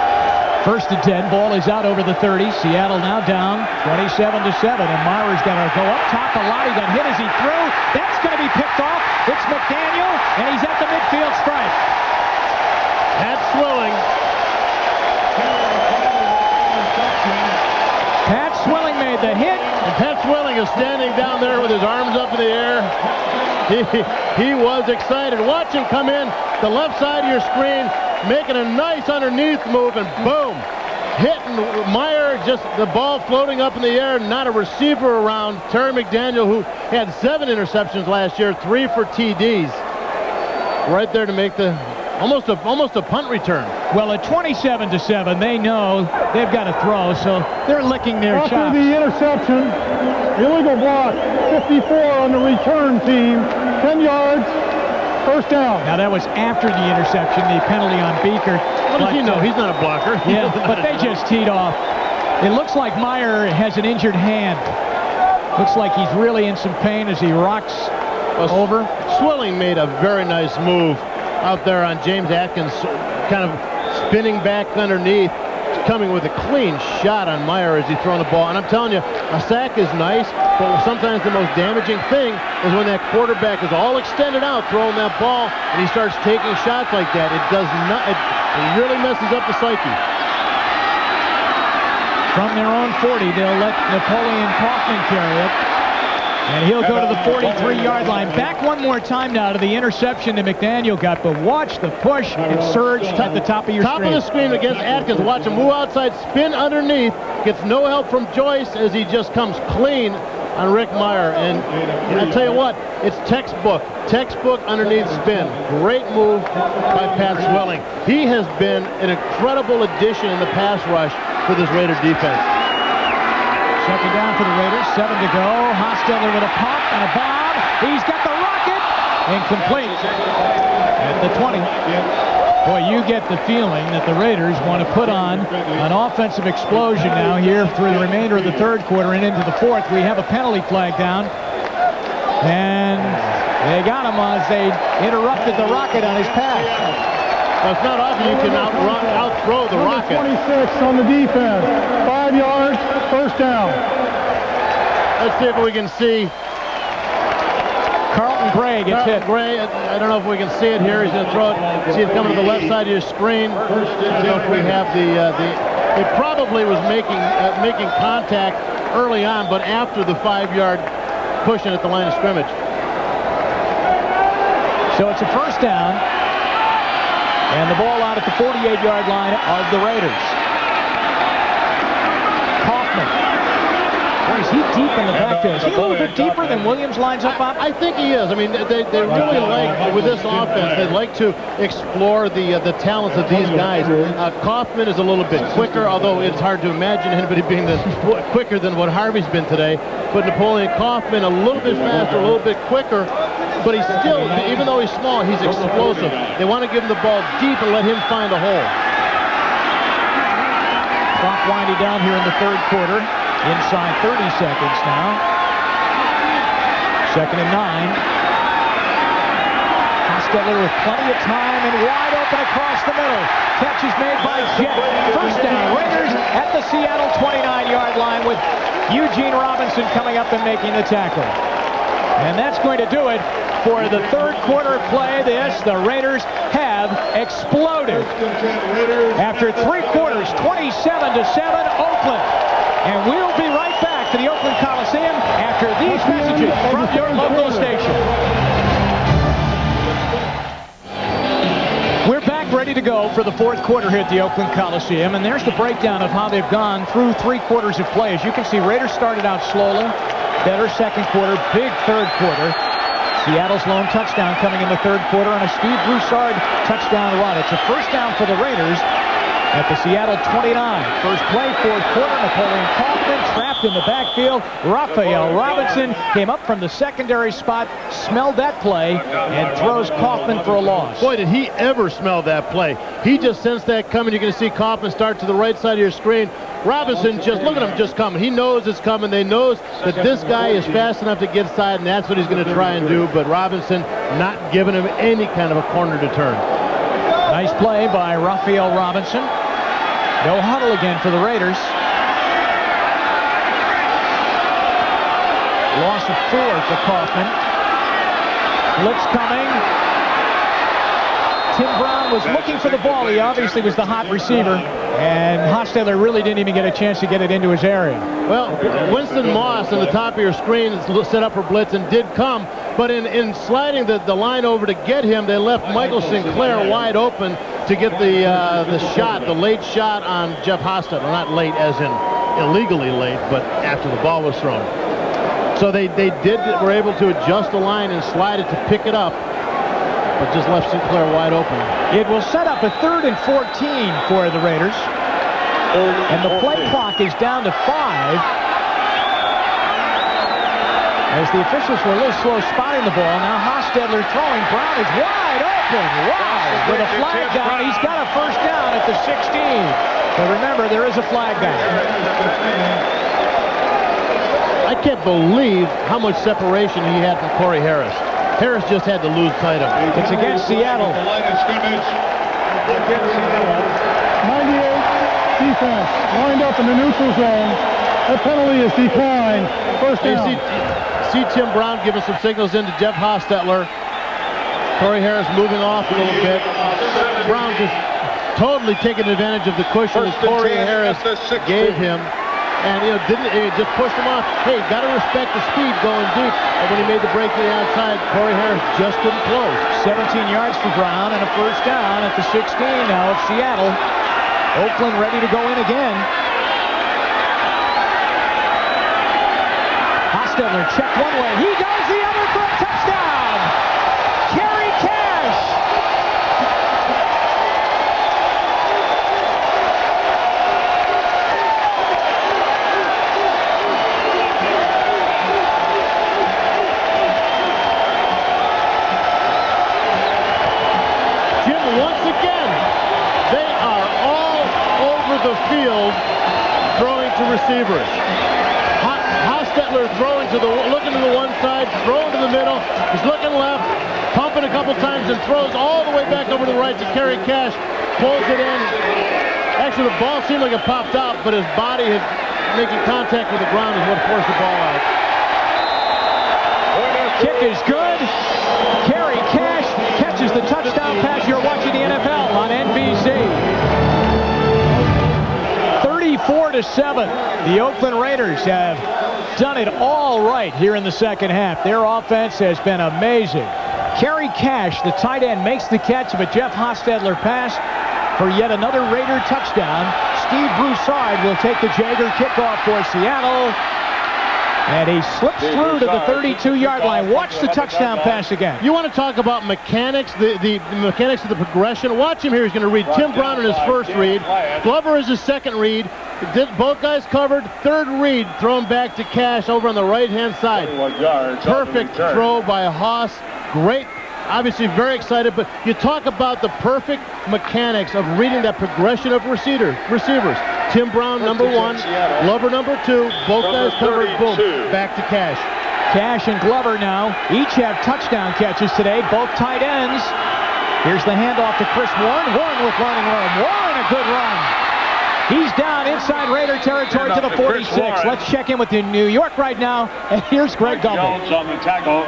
1st and 10, ball is out over the 30. Seattle now down 27-7, and Myers got to go up top a lot. He got hit as he threw. That's going to be picked off. It's McDaniel, and he's at the midfield stripe. Pat Swilling. Pat Swilling made the hit. And Pat Swilling is standing down there with his arms up in the air. He was excited. Watch him come in the left side of your screen, making a nice underneath move, and boom, hitting Meyer, just the ball floating up in the air, not a receiver around. Terry McDaniel, who had 7 interceptions last year, 3 for TDs, right there to make the almost a punt return. Well, at 27-7, they know they've got to throw, so they're licking their chops. After the interception, illegal block, 54 on the return team, 10 yards. 1st down. Now, that was after the interception, the penalty on Beaker. What does he know? He's not a blocker. Yeah, but they just teed off. It looks like Meyer has an injured hand. Looks like he's really in some pain as he rocks over. Swilling made a very nice move out there on James Atkins, kind of spinning back underneath, coming with a clean shot on Meyer as he's throwing the ball. And I'm telling you, a sack is nice, but sometimes the most damaging thing is when that quarterback is all extended out throwing that ball and he starts taking shots like that. It does not, it really messes up the psyche. From their own 40, they'll let Napoleon Kaufman carry it. And he'll go to the 43-yard line. Back one more time now to the interception that McDaniel got, but watch the push and surge at the top of your screen. Top of the screen against Atkins. Watch him move outside, spin underneath, gets no help from Joyce as he just comes clean on Rick Meyer. And I tell you what, it's textbook underneath spin. Great move by Pat Swilling. He has been an incredible addition in the pass rush for this Raider defense. 2nd down for the Raiders, 7 to go. Hostetler with a pop and a bomb. He's got the rocket. Incomplete at the 20. Boy, you get the feeling that the Raiders want to put on an offensive explosion now here through the remainder of the 3rd quarter and into the 4th. We have a penalty flag down. And they got him as they interrupted the rocket on his pass. Well, it's not often you can outthrow the rocket. 26 on the defense. 5 yards, 1st down. Let's see if we can see. Carlton Gray gets hit. Gray, I don't know if we can see it here. He's going to throw it. See it coming to the left side of your screen. I don't know if we have the It probably was making contact early on, but after the 5-yard pushing at the line of scrimmage. So it's a first down, and the ball out at the 48-yard line of the Raiders. Kaufman. Boy, is he deep in the backfield? Is he a little bit deeper than Williams lines up on? I think he is. I mean, they really like, with this offense, they like to explore the talents of these guys. Kaufman is a little bit quicker, although it's hard to imagine anybody being quicker than what Harvey's been today. But Napoleon Kaufman, a little bit faster, a little bit quicker. But he's still, even though he's small, he's explosive. They want to give him the ball deep and let him find a hole. Clock winding down here in the third quarter. Inside 30 seconds now. 2nd and 9. Hostetler with plenty of time and wide open across the middle. Catch is made by Jet. First down. Raiders at the Seattle 29-yard line with Eugene Robinson coming up and making the tackle. And that's going to do it for the third quarter play. The Raiders have exploded. After 3 quarters, 27-7, Oakland. And we'll be right back to the Oakland Coliseum after these messages from your local station. We're back ready to go for the fourth quarter here at the Oakland Coliseum. And there's the breakdown of how they've gone through 3 quarters of play. As you can see, Raiders started out slowly. Better second quarter, big third quarter. Seattle's lone touchdown coming in the third quarter on a Steve Broussard touchdown run. It's a first down for the Raiders at the Seattle 29. First play, fourth quarter. Napoleon Kaufman trapped in the backfield. Raphael Robinson came up from the secondary spot, smelled that play, and throws Kaufman for a loss. Boy, did he ever smell that play. He just sensed that coming. You're going to see Kaufman start to the right side of your screen. Robinson, just look at him just coming. He knows it's coming. They knows that this guy is fast enough to get inside, and that's what he's going to try and do. But Robinson not giving him any kind of a corner to turn. Nice play by Raphael Robinson. No huddle again for the Raiders. Loss of 4 for Kaufman. Blitz coming. Tim Brown was looking for the ball. He obviously was the hot receiver. And Hostetler really didn't even get a chance to get it into his area. Well, Winston Moss on the top of your screen is set up for blitz and did come. But in sliding the line over to get him, they left Michael Sinclair wide open to get the shot, the late shot on Jeff Hostetler. Not late as in illegally late, but after the ball was thrown. So they were able to adjust the line and slide it to pick it up, but just left Sinclair wide open. It will set up a 3rd and 14 for the Raiders. And the play clock is down to 5. As the officials were a little slow spotting the ball. Now Hostetler throwing. Brown is wide open. Wow. With a flag down, he's got a first down at the 16. But remember, there is a flag down. I can't believe how much separation he had from Corey Harris. Harris just had to lose sight of him. It's against Seattle. 98 defense lined up in the neutral zone. That penalty is declined. First down. See Tim Brown giving some signals into Jeff Hostetler. Corey Harris moving off a little bit. Brown just totally taking advantage of the cushion that Corey Harris gave him. And it just pushed him off. Hey, got to respect the speed going deep. And when he made the break to the outside, Corey Harris just couldn't close. 17 yards for Brown and a first down at the 16 now of Seattle. Oakland ready to go in again. Hostetler checked one way. He goes the other for a touchdown. Kerry Cash. Jim, once again, they are all over the field throwing to receivers. Hostetler throwing looking to the one side, throwing to the middle. He's looking left, pumping a couple times and throws all the way back over to the right to Kerry Cash. Pulls it in. Actually, the ball seemed like it popped out, but his body had making contact with the ground is what forced the ball out. Kick is good. Kerry Cash catches the touchdown pass. You're watching the NFL on NBC. 7. The Oakland Raiders have done it all right here in the second half. Their offense has been amazing. Kerry Cash, the tight end, makes the catch of a Jeff Hostetler pass for yet another Raider touchdown. Steve Broussard will take the Jaeger kickoff for Seattle. And he slips through to the 32-yard line. Watch the touchdown pass again. You want to talk about mechanics, the mechanics of the progression. Watch him here. He's going to read Tim Brown in his first read. Glover is his second read. Both guys covered. Third read, thrown back to Cash over on the right-hand side. Perfect throw by Haas. Great. Obviously very excited, but you talk about the perfect mechanics of reading that progression of receivers. Tim Brown, number 1, Glover, number 2, both guys covered, boom, back to Cash. Cash and Glover now each have touchdown catches today, both tight ends. Here's the handoff to Chris Warren. Warren with running room. Warren, a good run. He's down inside Raider territory to the 46. Let's check in with the New York right now, and here's Greg Gumbel. Jones on the tackle.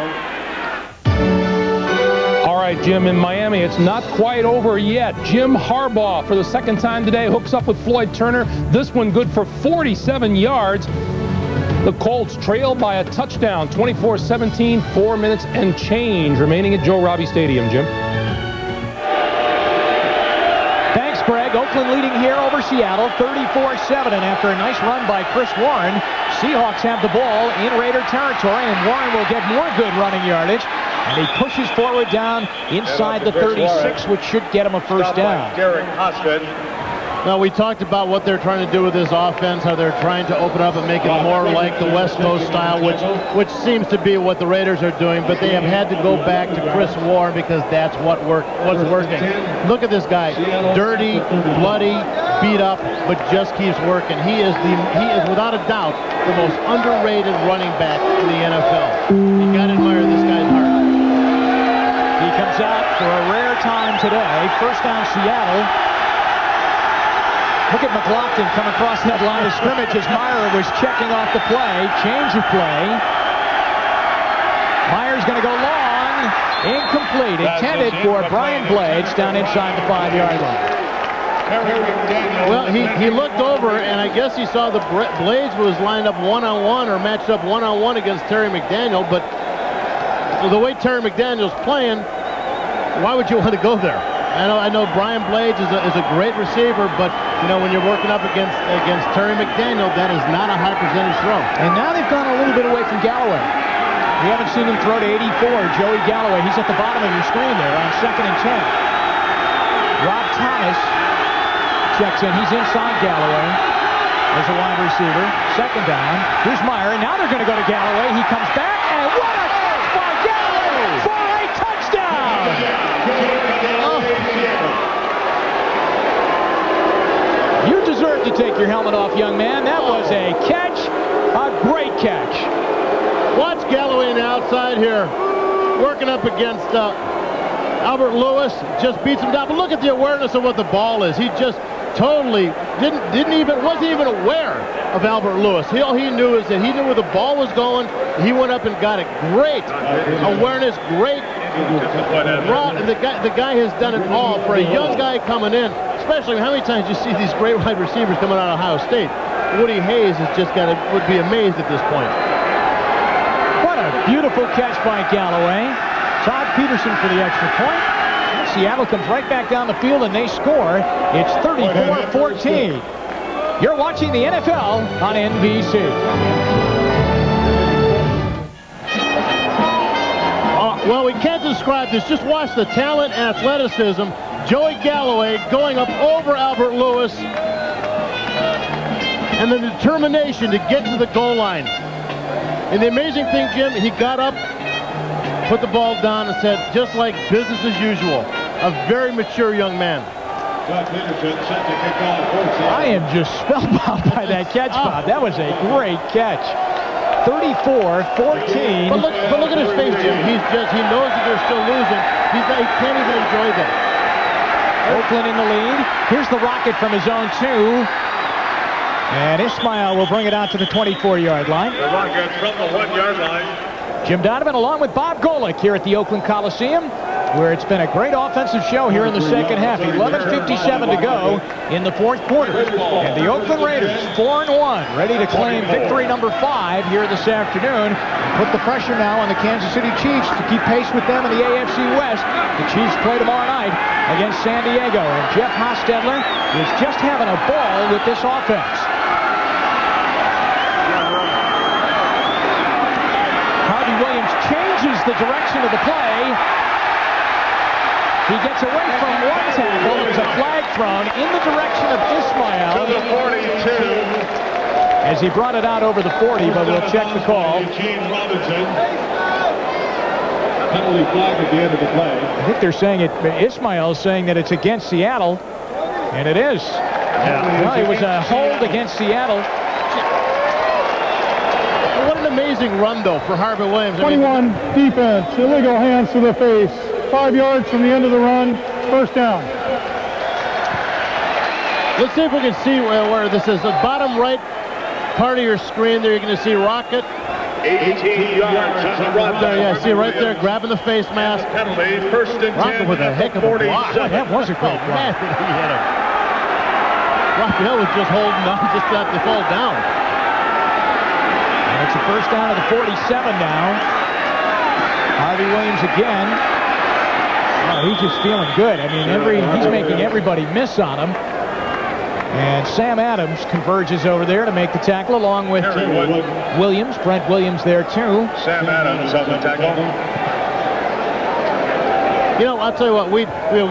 All right, Jim, in Miami, it's not quite over yet. Jim Harbaugh, for the second time today, hooks up with Floyd Turner. This one good for 47 yards. The Colts trail by a touchdown, 24-17, 4 minutes and change remaining at Joe Robbie Stadium, Jim. Thanks, Greg. Oakland leading here over Seattle, 34-7. And after a nice run by Chris Warren, Seahawks have the ball in Raider territory, and Warren will get more good running yardage. And he pushes forward down inside the 36, which should get him a first down. Now, we talked about what they're trying to do with this offense, how they're trying to open up and make it more like the West Coast style, which seems to be what the Raiders are doing, but they have had to go back to Chris Warren because that's what's working. Look at this guy, dirty, bloody, beat up, but just keeps working. He is without a doubt the most underrated running back in the NFL. You got to admire this guy's heart. He comes out for a rare time today. First down, Seattle. Look at McLaughlin come across that line of scrimmage as Meyer was checking off the play. Change of play. Meyer's going to go long. Incomplete. Intended for Brian Blades down inside the 5-yard line. Well, he looked over, and I guess he saw the Blades was lined up one-on-one or matched up one-on-one against Terry McDaniel, but the way Terry McDaniel's playing, why would you want to go there? I know Brian Blades is a great receiver, but you know when you're working up against Terry McDaniel, that is not a high percentage throw. And now they've gone a little bit away from Galloway. We haven't seen him throw to 84. Joey Galloway, he's at the bottom of your screen there on 2nd and 10. Rob Thomas checks in. He's inside Galloway as a wide receiver. Second down. Here's Meyer, and now they're going to go to Galloway. He comes back, and what a catch by Galloway for a touchdown! You deserve to take your helmet off, young man. That was a catch, a great catch. Watch Galloway on the outside here, working up against Albert Lewis. Just beats him down. But look at the awareness of what the ball is. He just totally wasn't even aware of Albert Lewis. All he knew is that he knew where the ball was going. He went up and got it. Great awareness, great raw. And the guy has done it all for a young guy coming in. Especially how many times you see these great wide receivers coming out of Ohio State. Woody Hayes has just would be amazed at this point. What a beautiful catch by Galloway. Todd Peterson for the extra point. And Seattle comes right back down the field and they score. It's 34-14. You're watching the NFL on NBC. Well, we can't describe this. Just watch the talent and athleticism. Joey Galloway going up over Albert Lewis, and the determination to get to the goal line. And the amazing thing, Jim, he got up, put the ball down, and said, just like business as usual. A very mature young man. I am just spellbound by that catch, Bob. That was a great catch. 34-14. But look at his face, Jim. He knows that they're still losing. He can't even enjoy that. Oakland in the lead. Here's the rocket from his own 2. And Ismail will bring it out to the 24-yard line. The rocket from the 1-yard line. Jim Donovan along with Bob Golick here at the Oakland Coliseum. where it's been a great offensive show here in the second half. 11:57 to go in the fourth quarter. And the Oakland Raiders, 4-1, ready to claim victory number 5 here this afternoon. Put the pressure now on the Kansas City Chiefs to keep pace with them in the AFC West. The Chiefs play tomorrow night against San Diego. And Jeff Hostetler is just having a ball with this offense. Harvey Williams changes the direction of the play. He gets away from one tackle. There's a flag thrown in the direction of Ismail. To the 42. As he brought it out over the 40, but we'll check the call. Gene Robinson. Penalty flag at the end of the play. I think they're saying it. Ismail's saying that it's against Seattle, and it is. Well, it was a hold against Seattle. What an amazing run, though, for Harvey Williams. 21 defense, illegal hands to the face. 5 yards from the end of the run, first down. Let's see if we can see where this is. The bottom right part of your screen there, you're going to see Rocket. 18 yards on the run. There, yeah, see right there, grabbing the face mask. Penalty, first and 10. Rocket with a heck of a block. That was a great Man, block. he hit him. Raphael was just holding on, just got to fall down. And it's a first down to the 47 now. Harvey Williams again. Oh, he's just feeling good. I mean, he's making everybody miss on him. And Sam Adams converges over there to make the tackle along with Williams. Brent Williams there too. Sam Adams on the tackle. You know, I'll tell you what, we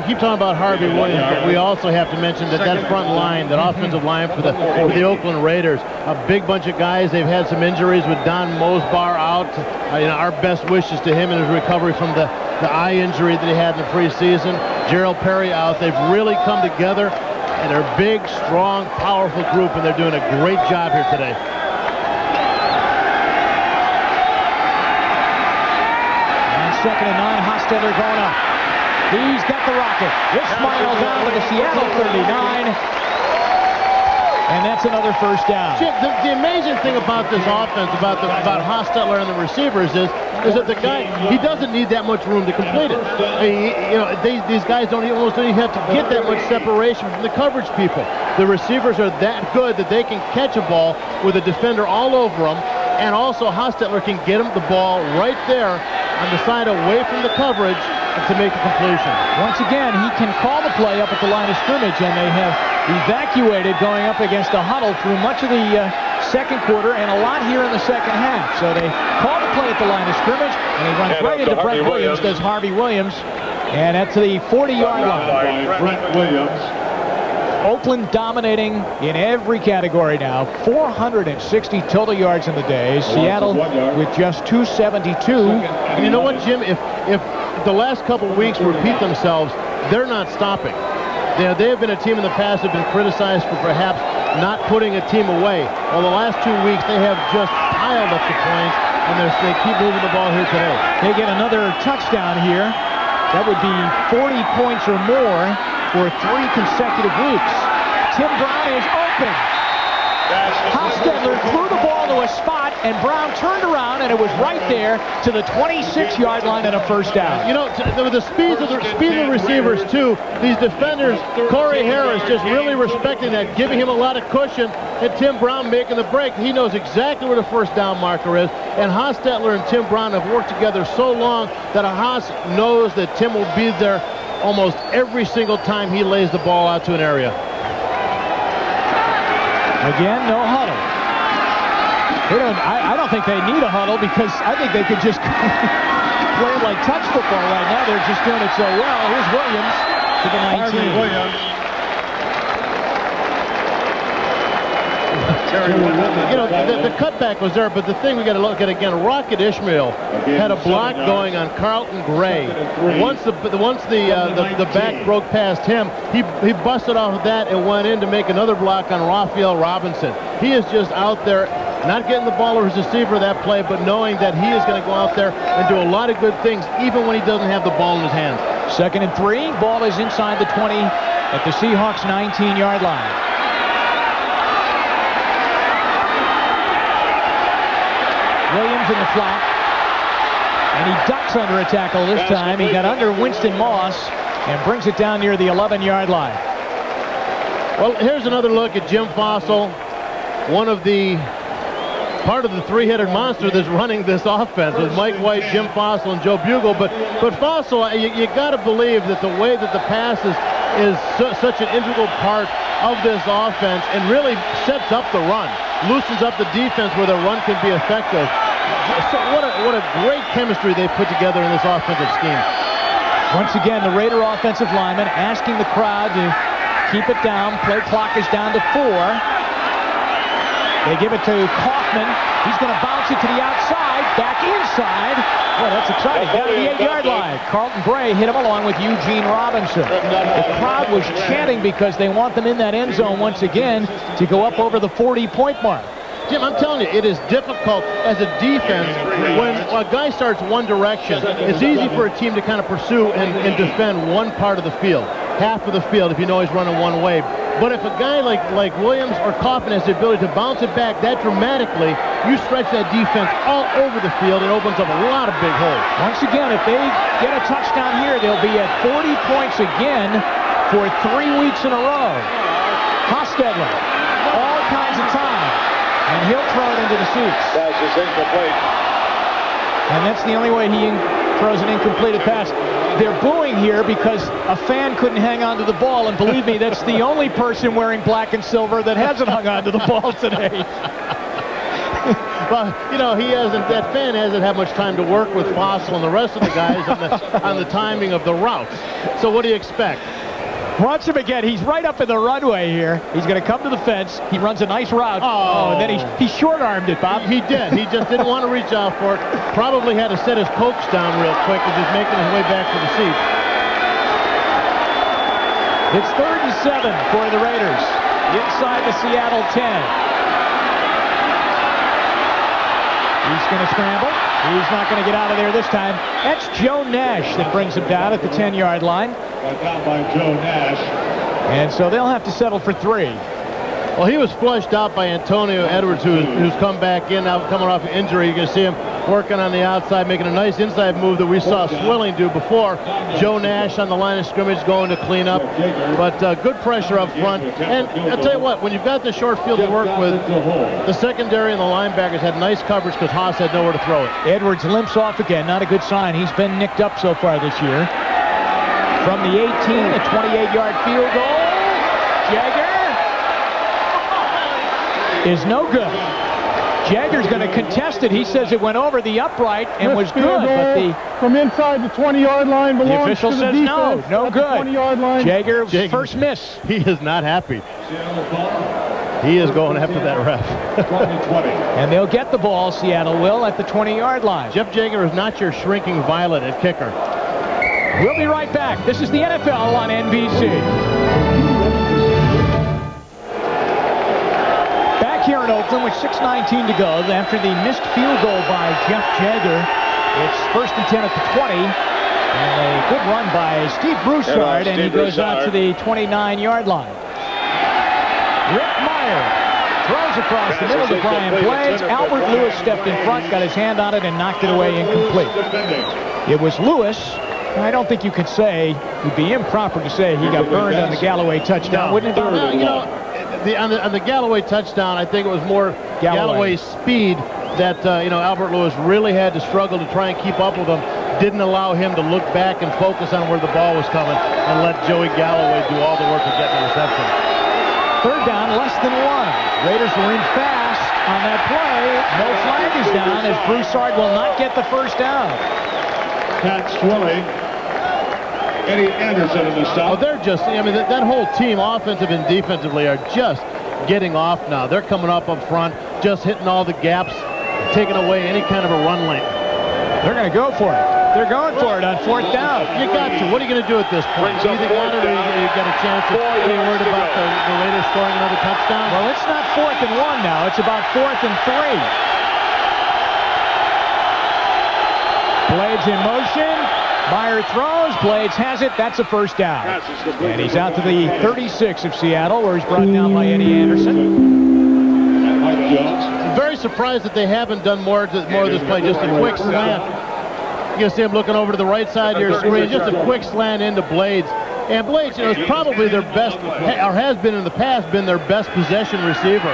keep talking about Harvey Williams, but we also have to mention that front line, that offensive line for the Oakland Raiders, a big bunch of guys. They've had some injuries with Don Mosbar out. Our best wishes to him in his recovery from the eye injury that he had in the preseason. Gerald Perry out. They've really come together, and they're a big, strong, powerful group, and they're doing a great job here today. And 2nd and 9, Hostetler going up. He's got the rocket. Ismail down to the Seattle 39. And that's another first down. Chip, the amazing thing about this offense, about Hostetler and the receivers is that the guy, he doesn't need that much room to complete it. These guys almost don't even have to get that much separation from the coverage people. The receivers are that good that they can catch a ball with a defender all over them, and also Hostetler can get him the ball right there on the side away from the coverage to make a completion. Once again, he can call the play up at the line of scrimmage, and they have evacuated going up against a huddle through much of the second quarter and a lot here in the second half. So they call the play at the line of scrimmage, and he runs right into Brent Williams, does Harvey Williams, and at the 40-yard line. Brent Williams. Oakland dominating in every category now. 460 total yards in the day. Seattle with just 272. And you know what, Jim? If the last couple of weeks repeat themselves, they're not stopping. They have been a team in the past that have been criticized for perhaps not putting a team away. Well, the last 2 weeks, they have just piled up the points, and they keep moving the ball here today. They get another touchdown here. That would be 40 points or more for 3 consecutive weeks. Tim Brown is open. Hostetler threw the ball to a spot, and Brown turned around, and it was right there to the 26-yard line and a first down. You know, with the speed of the receivers, too, these defenders, Corey Harris just really respecting that, giving him a lot of cushion, and Tim Brown making the break. He knows exactly where the first down marker is, and Hostetler and Tim Brown have worked together so long that Haas knows that Tim will be there almost every single time he lays the ball out to an area. Again, no huddle. I don't think they need a huddle, because I think they could just play like touch football right now. They're just doing it so well. Here's Williams to the 19. Harvey Williams. You know, the cutback was there, but the thing we got to look at again, Rocket Ishmael had a block going on Carlton Gray. Once the back broke past him, he busted off of that and went in to make another block on Raphael Robinson. He is just out there, not getting the ball to his receiver that play, but knowing that he is going to go out there and do a lot of good things, even when he doesn't have the ball in his hands. 2nd and 3. Ball is inside the 20 at the Seahawks 19-yard line. Williams in the flat. And he ducks under a tackle this time. He got under Winston Moss and brings it down near the 11-yard line. Well, here's another look at Jim Fossil, part of the three-headed monster that's running this offense with Mike White, Jim Fossil, and Joe Bugle. But Fossil, you got to believe that the way that the pass is such an integral part of this offense and really sets up the run, loosens up the defense where the run can be effective. So what a great chemistry they put together in this offensive scheme. Once again, the Raider offensive lineman asking the crowd to keep it down. Play clock is down to 4. They give it to Kaufman. He's going to bounce it to the outside, back inside. Boy, that's exciting. Down to the 8-yard line. Carlton Bray hit him along with Eugene Robinson. The crowd was chanting because they want them in that end zone once again to go up over the 40-point mark. Jim, I'm telling you, it is difficult as a defense when a guy starts one direction. It's easy for a team to kind of pursue and defend one part of the field, half of the field if you know he's running one way. But if a guy like Williams or Kaufman has the ability to bounce it back that dramatically, you stretch that defense all over the field and opens up a lot of big holes. Once again, if they get a touchdown here, they'll be at 40 points again for 3 weeks in a row. Hostetler, all kinds of time. And he'll throw it into the seats. Pass is incomplete. And that's the only way he throws an incompleted pass. They're booing here because a fan couldn't hang on to the ball. And believe me, that's the only person wearing black and silver that hasn't hung on to the ball today. Well, you know, that fan hasn't had much time to work with Fossil and the rest of the guys on the timing of the routes. So what do you expect? Watch him again. He's right up in the runway here. He's going to come to the fence. He runs a nice route. And then he short-armed it, Bob. He did. He just didn't want to reach out for it. Probably had to set his pokes down real quick and just making his way back to the seat. It's 3rd and 7 for the Raiders. Inside the Seattle 10. He's going to scramble. He's not going to get out of there this time. That's Joe Nash that brings him down at the 10-yard line. Down by Joe Nash. And so they'll have to settle for 3. Well, he was flushed out by Antonio Edwards, who's come back in now, coming off an injury. You can see him working on the outside, making a nice inside move that we saw Swilling do before. Joe Nash on the line of scrimmage going to clean up. But good pressure up front. And I'll tell you what, when you've got the short field to work with, the secondary and the linebackers had nice coverage because Haas had nowhere to throw it. Edwards limps off again. Not a good sign. He's been nicked up so far this year. From the 18, a 28-yard field goal. Jagger is no good. Jagger's going to contest it. He says it went over the upright and was good, but from inside the 20-yard line belongs the official to the says defense no good. 20-yard line. Jagger's first miss. He is not happy. He is going after that ref. And they'll get the ball, Seattle will, at the 20-yard line. Jeff Jagger is not your shrinking violet at kicker. We'll be right back. This is the NFL on NBC. Back here in Oakland with 6:19 to go after the missed field goal by Jeff Jagger. It's 1st and 10 at the 20. And a good run by Steve Broussard, and he goes out to the 29-yard line. Rick Meyer throws across the middle to Brian Blades. Albert Lewis stepped in front, got his hand on it, and knocked it away incomplete. It was Lewis. I don't think you could say, it would be improper to say he got burned on the Galloway touchdown, wouldn't it? No, you know, on the Galloway touchdown, I think it was more Galloway's speed that, Albert Lewis really had to struggle to try and keep up with him. Didn't allow him to look back and focus on where the ball was coming and let Joey Galloway do all the work to get the reception. 3rd down, less than 1. Raiders were in fast on that play. No flag is down as Broussard will not get the first down. Pat Swilling. Eddie Anderson in the stop. Oh, they're just, that whole team, offensive and defensively, are just getting off now. They're coming up front, just hitting all the gaps, taking away any kind of a run lane. They're going to go for it. They're going for it on 4th down. You got to. What are you going to do at this point? You either got it or you got a chance to be worried about the Raiders scoring another touchdown? Well, it's not 4th and 1 now. It's about 4th and 3. Blades in motion. Meyer throws. Blades has it. That's a first down. And he's out to the 36 of Seattle, where he's brought down by Eddie Anderson. I'm very surprised that they haven't done more of this play. Just a quick slant. You can see him looking over to the right side of your screen. Just a quick slant into Blades. And Blades, you know, is probably their best, or has been in the past, been their best possession receiver.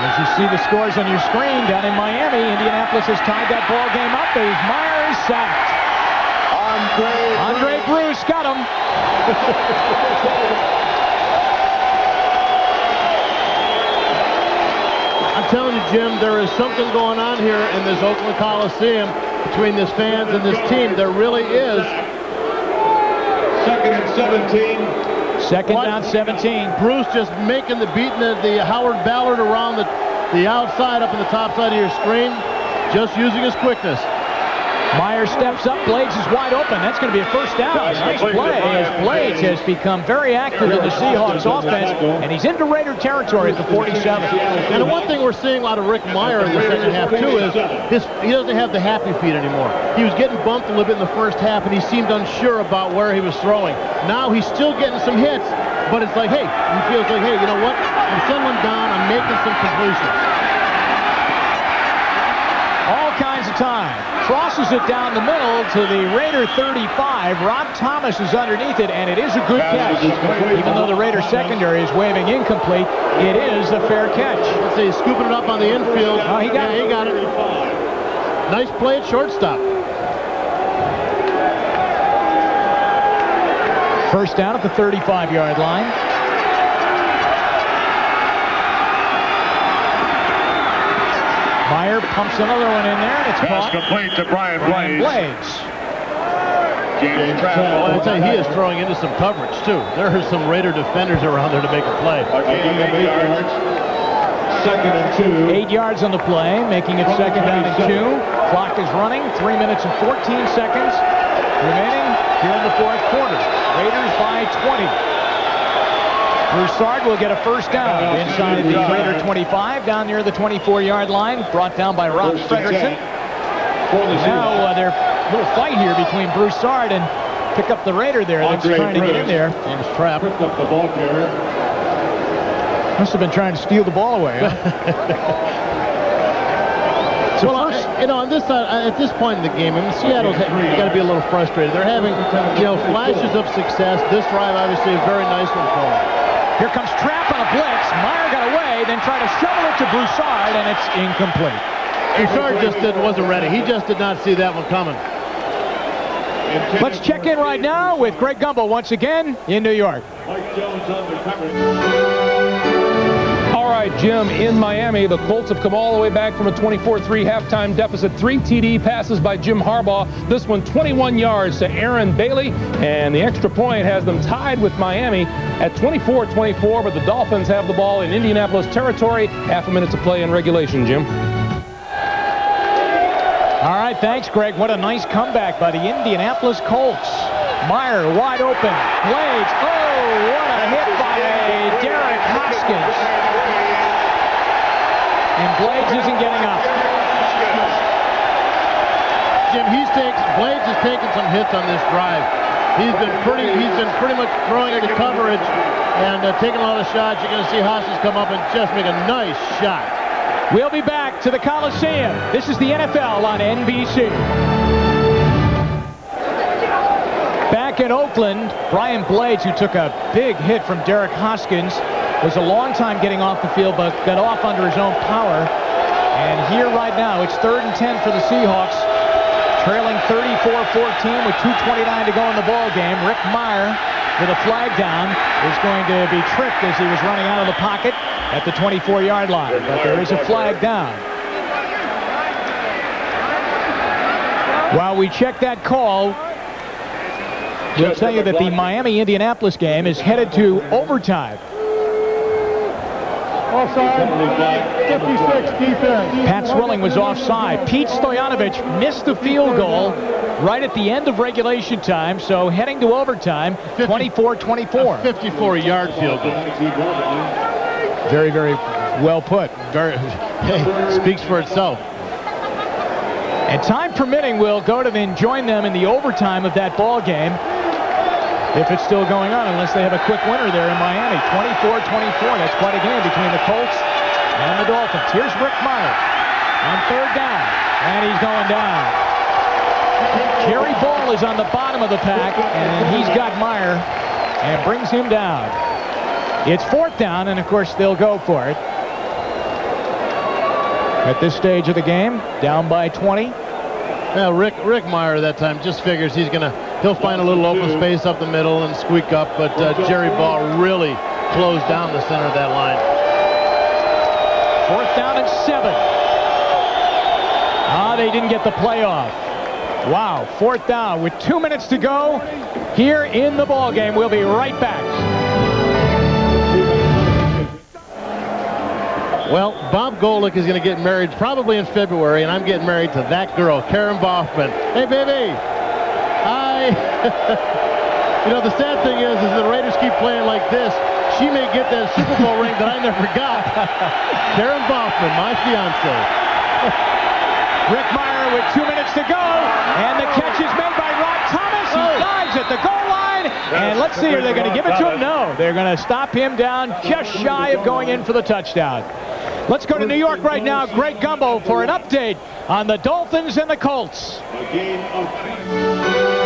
As you see the scores on your screen down in Miami, Indianapolis has tied that ball game up as Meyer is sacked. Andre Bruce got him. I'm telling you, Jim, there is something going on here in this Oakland Coliseum between this fans and this team. There really is. Second and 17. Second down 17. Bruce just making beating the Howard Ballard around the outside up in the top side of your screen, just using his quickness. Meyer steps up. Blades is wide open. That's going to be a first down. Nice play as Blades has become very active in the Seahawks offense, and he's into Raider territory at the 47. And the one thing we're seeing out of Rick Meyer in the second half, too, is he doesn't have the happy feet anymore. He was getting bumped a little bit in the first half, and he seemed unsure about where he was throwing. Now he's still getting some hits, but it's like, hey, he feels like, hey, you know what? I'm settling down. I'm making some completions. All kinds of time. Crosses it down the middle to the Raider 35. Rob Thomas is underneath it, and it is a good catch. Even though the Raider secondary is waving incomplete, it is a fair catch. Let's see, he's scooping it up on the infield. Oh, he got it. He got it. Nice play at shortstop. First down at the 35-yard line. Meyer pumps another one in there, and it's Pass caught. complete to Brian Blades. James Well, I tell you, he is throwing into some coverage, too. There are some Raider defenders around there to make a play. Again, 8 yards. Second and 2. 8 yards on the play, making it second down and 2. Clock is running. 3 minutes and 14 seconds remaining here in the fourth quarter. Raiders by 20. Broussard will get a first down inside the Raider 25, down near the 24-yard line, brought down by Rob Fredrickson. Now they're a little fight here between Broussard and pick up the Raider there. That's trying to get in there. James Trapp. Picked up the ball carrier. Must have been trying to steal the ball away, huh? Well, you know, on this side, at this point in the game, I mean, Seattle's got to be a little frustrated. They're having, you know, flashes of success. This drive, obviously, a very nice one for them. Here comes Trapp on a blitz. Meyer got away, then tried to shovel it to Broussard, and it's incomplete. Broussard just wasn't ready. He just did not see that one coming. Let's check in right now with Greg Gumbel once again in New York. Mike Jones under coverage. All right, Jim, in Miami, the Colts have come all the way back from a 24-3 halftime deficit. 3 TD passes by Jim Harbaugh. This one 21 yards to Aaron Bailey, and the extra point has them tied with Miami at 24-24, but the Dolphins have the ball in Indianapolis territory. Half a minute to play in regulation, Jim. All right, thanks, Greg. What a nice comeback by the Indianapolis Colts. Meyer wide open. Blades. Oh, what a hit by Derek Hoskins. And Blades isn't getting up. Jim, Blades has taken some hits on this drive. He's been pretty much throwing into coverage and taking a lot of shots. You're going to see Hoskins come up and just make a nice shot. We'll be back to the Coliseum. This is the NFL on NBC. Back in Oakland, Brian Blades, who took a big hit from Derek Hoskins, was a long time getting off the field, but got off under his own power. And here right now, it's 3rd and 10 for the Seahawks, trailing 34-14 with 2:29 to go in the ball game. Rick Meyer, with a flag down, is going to be tripped as he was running out of the pocket at the 24-yard line. But there is a flag down. While we check that call, we'll tell you that the Miami-Indianapolis game is headed to overtime. Offside, 56 defense. Pat Swilling was offside. Pete Stoyanovich missed the field goal right at the end of regulation time, so heading to overtime, 24-24. 54-yard field goal. Very, very well put. Speaks for itself. And time permitting, we'll go to then join them in the overtime of that ball game, if it's still going on, unless they have a quick winner there in Miami. 24-24. That's quite a game between the Colts and the Dolphins. Here's Rick Meyer on 3rd down, and he's going down. is on the bottom of the pack, and he's got Meyer and brings him down. It's 4th down, and of course they'll go for it. At this stage of the game, down by 20. Now Rick Meyer that time just figures he'll find a little open space up the middle and squeak up, but Jerry Ball really closed down the center of that line. 4th down and 7. They didn't get the playoff. Wow, 4th down with 2 minutes to go here in the ball game. We'll be right back. Well, Bob Golick is going to get married probably in February, and I'm getting married to that girl, Karen Baughman. Hey, baby. The sad thing is the Raiders keep playing like this. She may get that Super Bowl ring that I never got. Karen Baughman, my fiance. Rick Meyer with 2 minutes to go, and the catch is made by Rob Thomas. He dives at the goal line, and let's see, are they going to give it to him? No, they're going to stop him down just shy of going in for the touchdown. Let's go to New York right now. Greg Gumbel for an update on the Dolphins and the Colts.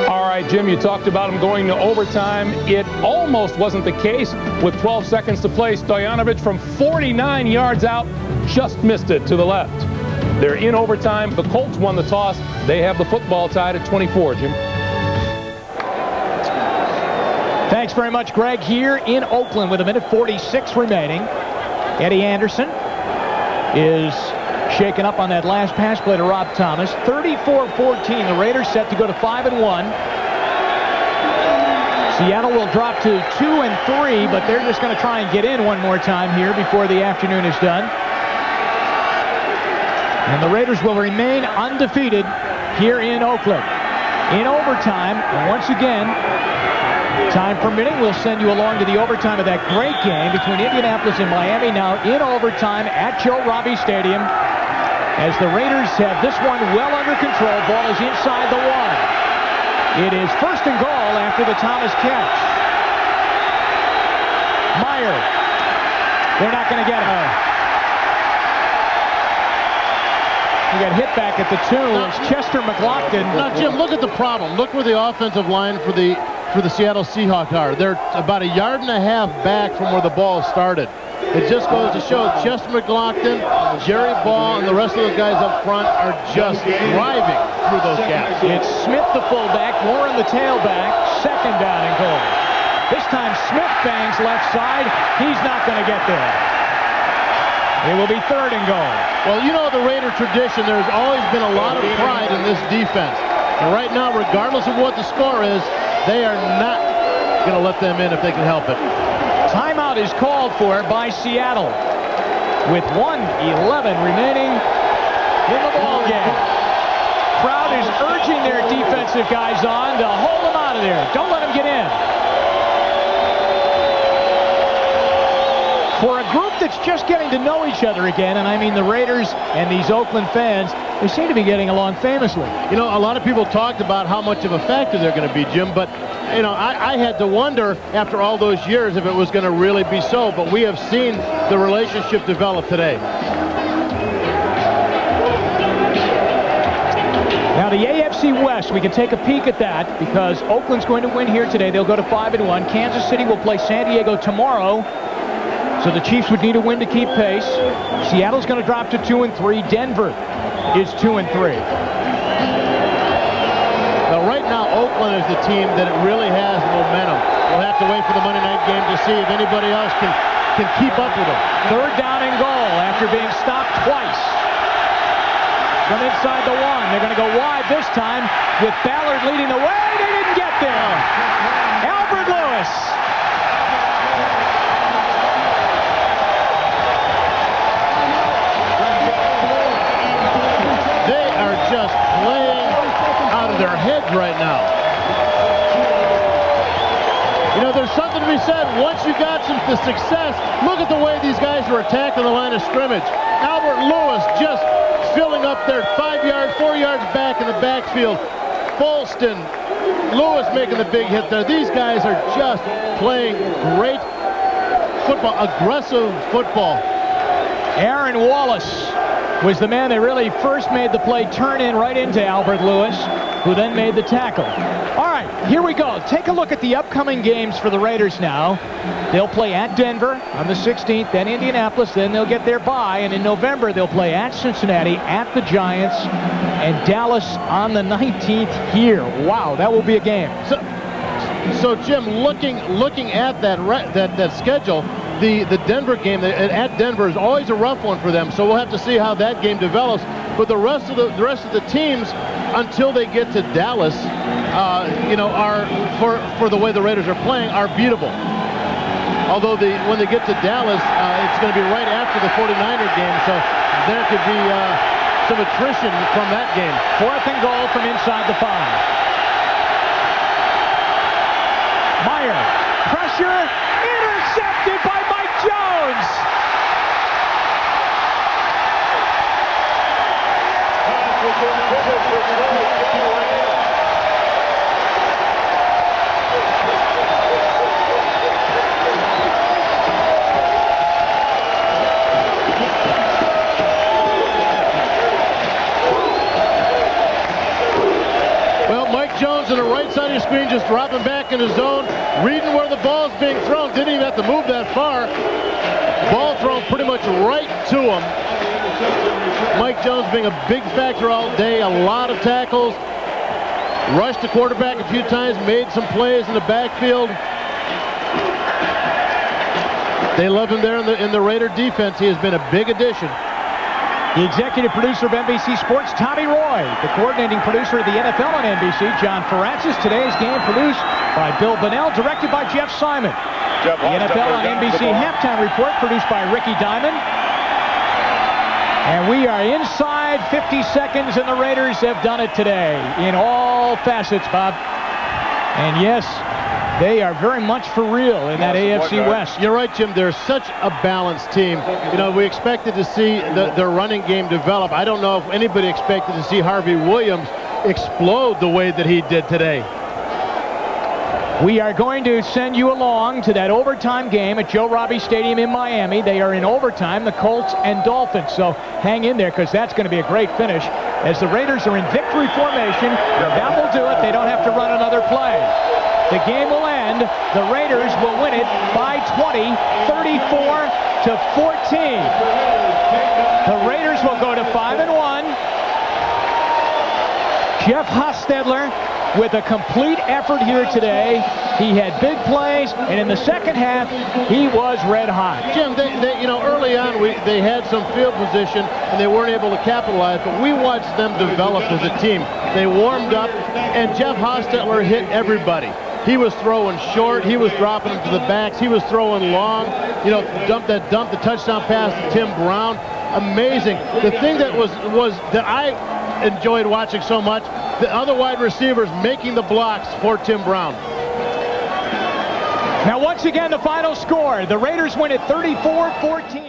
All right, Jim, you talked about them going to overtime. It almost wasn't the case with 12 seconds to play. Stojanovic from 49 yards out just missed it to the left. They're in overtime. The Colts won the toss. They have the football tied at 24, Jim. Thanks very much, Greg. Here in Oakland with 1:46 remaining. Eddie Anderson is shaken up on that last pass play to Rob Thomas. 34-14. The Raiders set to go to 5-1. Seattle will drop to 2-3, but they're just going to try and get in one more time here before the afternoon is done. And the Raiders will remain undefeated here in Oakland. In overtime, and once again, time permitting, we'll send you along to the overtime of that great game between Indianapolis and Miami. Now in overtime at Joe Robbie Stadium, as the Raiders have this one well under control. Ball is inside the 1. It is 1st and goal after the Thomas catch. Meyer. They're not going to get him. He got hit back at the 2. It's Chester McLaughlin. Now, Jim, look at the problem. Look where the offensive line for the Seattle Seahawks are. They're about 1.5 yards back from where the ball started. It just goes to show Chester McLaughlin, Jerry Ball, and the rest of those guys up front are just driving through those gaps. It's Smith, the fullback, Warren, the tailback. 2nd down and goal. This time Smith bangs left side. He's not going to get there. It will be 3rd and goal. Well, you know the Raider tradition, there's always been a lot of pride in this defense. And right now, regardless of what the score is, they are not going to let them in if they can help it. Timeout is called for by Seattle with 1:11 remaining in the ball game. Crowd is urging their defensive guys on to hold them out of there. Don't let them get in. For a group that's just getting to know each other again, and I mean the Raiders and these Oakland fans, they seem to be getting along famously. You know, a lot of people talked about how much of a factor they're going to be, Jim, but, you know, I had to wonder after all those years if it was going to really be so, but we have seen the relationship develop today. Now the AFC West, we can take a peek at that because Oakland's going to win here today. They'll go to 5-1. Kansas City will play San Diego tomorrow. So the Chiefs would need a win to keep pace. Seattle's going to drop to 2-3. Denver is 2-3. Now, right now, Oakland is the team that really has momentum. We'll have to wait for the Monday night game to see if anybody else can keep up with them. 3rd down and goal after being stopped twice. From inside the 1. They're going to go wide this time with Ballard leading the way. They didn't get there. Albert Lewis. Just playing out of their heads right now. You know, there's something to be said. Once you got some success, look at the way these guys are attacking the line of scrimmage. Albert Lewis just filling up there 5 yards, 4 yards back in the backfield. Folston, Lewis making the big hit there. These guys are just playing great football, aggressive football. Aaron Wallace was the man that really first made the play turn in right into Albert Lewis, who then made the tackle. All right, here we go. Take a look at the upcoming games for the Raiders now. They'll play at Denver on the 16th, then Indianapolis, then they'll get their bye, and in November they'll play at Cincinnati, at the Giants, and Dallas on the 19th here. Wow, that will be a game. So Jim, looking at that schedule, the Denver game at Denver is always a rough one for them. So we'll have to see how that game develops. But the rest of the teams, until they get to Dallas, are for the way the Raiders are playing, are beatable. Although when they get to Dallas, it's going to be right after the 49er game, so there could be some attrition from that game. 4th and goal from inside the 5. Meyer, pressure, intercepted by Mike Jones. Jones on the right side of your screen, just dropping back in his zone, reading where the ball's being thrown. Didn't even have to move that far. Ball thrown pretty much right to him. Mike Jones being a big factor all day, a lot of tackles. Rushed the quarterback a few times, made some plays in the backfield. They love him there in the Raider defense. He has been a big addition. The executive producer of NBC Sports, Tommy Roy. The coordinating producer of the NFL on NBC, John Feratsis. Today's game produced by Bill Bunnell, directed by Jeff Simon. The NFL on NBC halftime report produced by Ricky Diamond. And we are inside 50 seconds, and the Raiders have done it today in all facets, Bob. And yes, they are very much for real in that AFC West. You're right, Jim. They're such a balanced team. We expected to see their running game develop. I don't know if anybody expected to see Harvey Williams explode the way that he did today. We are going to send you along to that overtime game at Joe Robbie Stadium in Miami. They are in overtime, the Colts and Dolphins. So hang in there, because that's going to be a great finish. As the Raiders are in victory formation, that will do it. They don't have to run another play. The game will end. The Raiders will win it by 20, 34-14. The Raiders will go to 5-1. Jeff Hostetler with a complete effort here today. He had big plays, and in the second half, he was red hot. Jim, early on, they had some field position, and they weren't able to capitalize, but we watched them develop as a team. They warmed up, and Jeff Hostetler hit everybody. He was throwing short. He was dropping them to the backs. He was throwing long. Dump the touchdown pass to Tim Brown. Amazing. The thing that was that I enjoyed watching so much, the other wide receivers making the blocks for Tim Brown. Now, once again, the final score. The Raiders win at 34-14.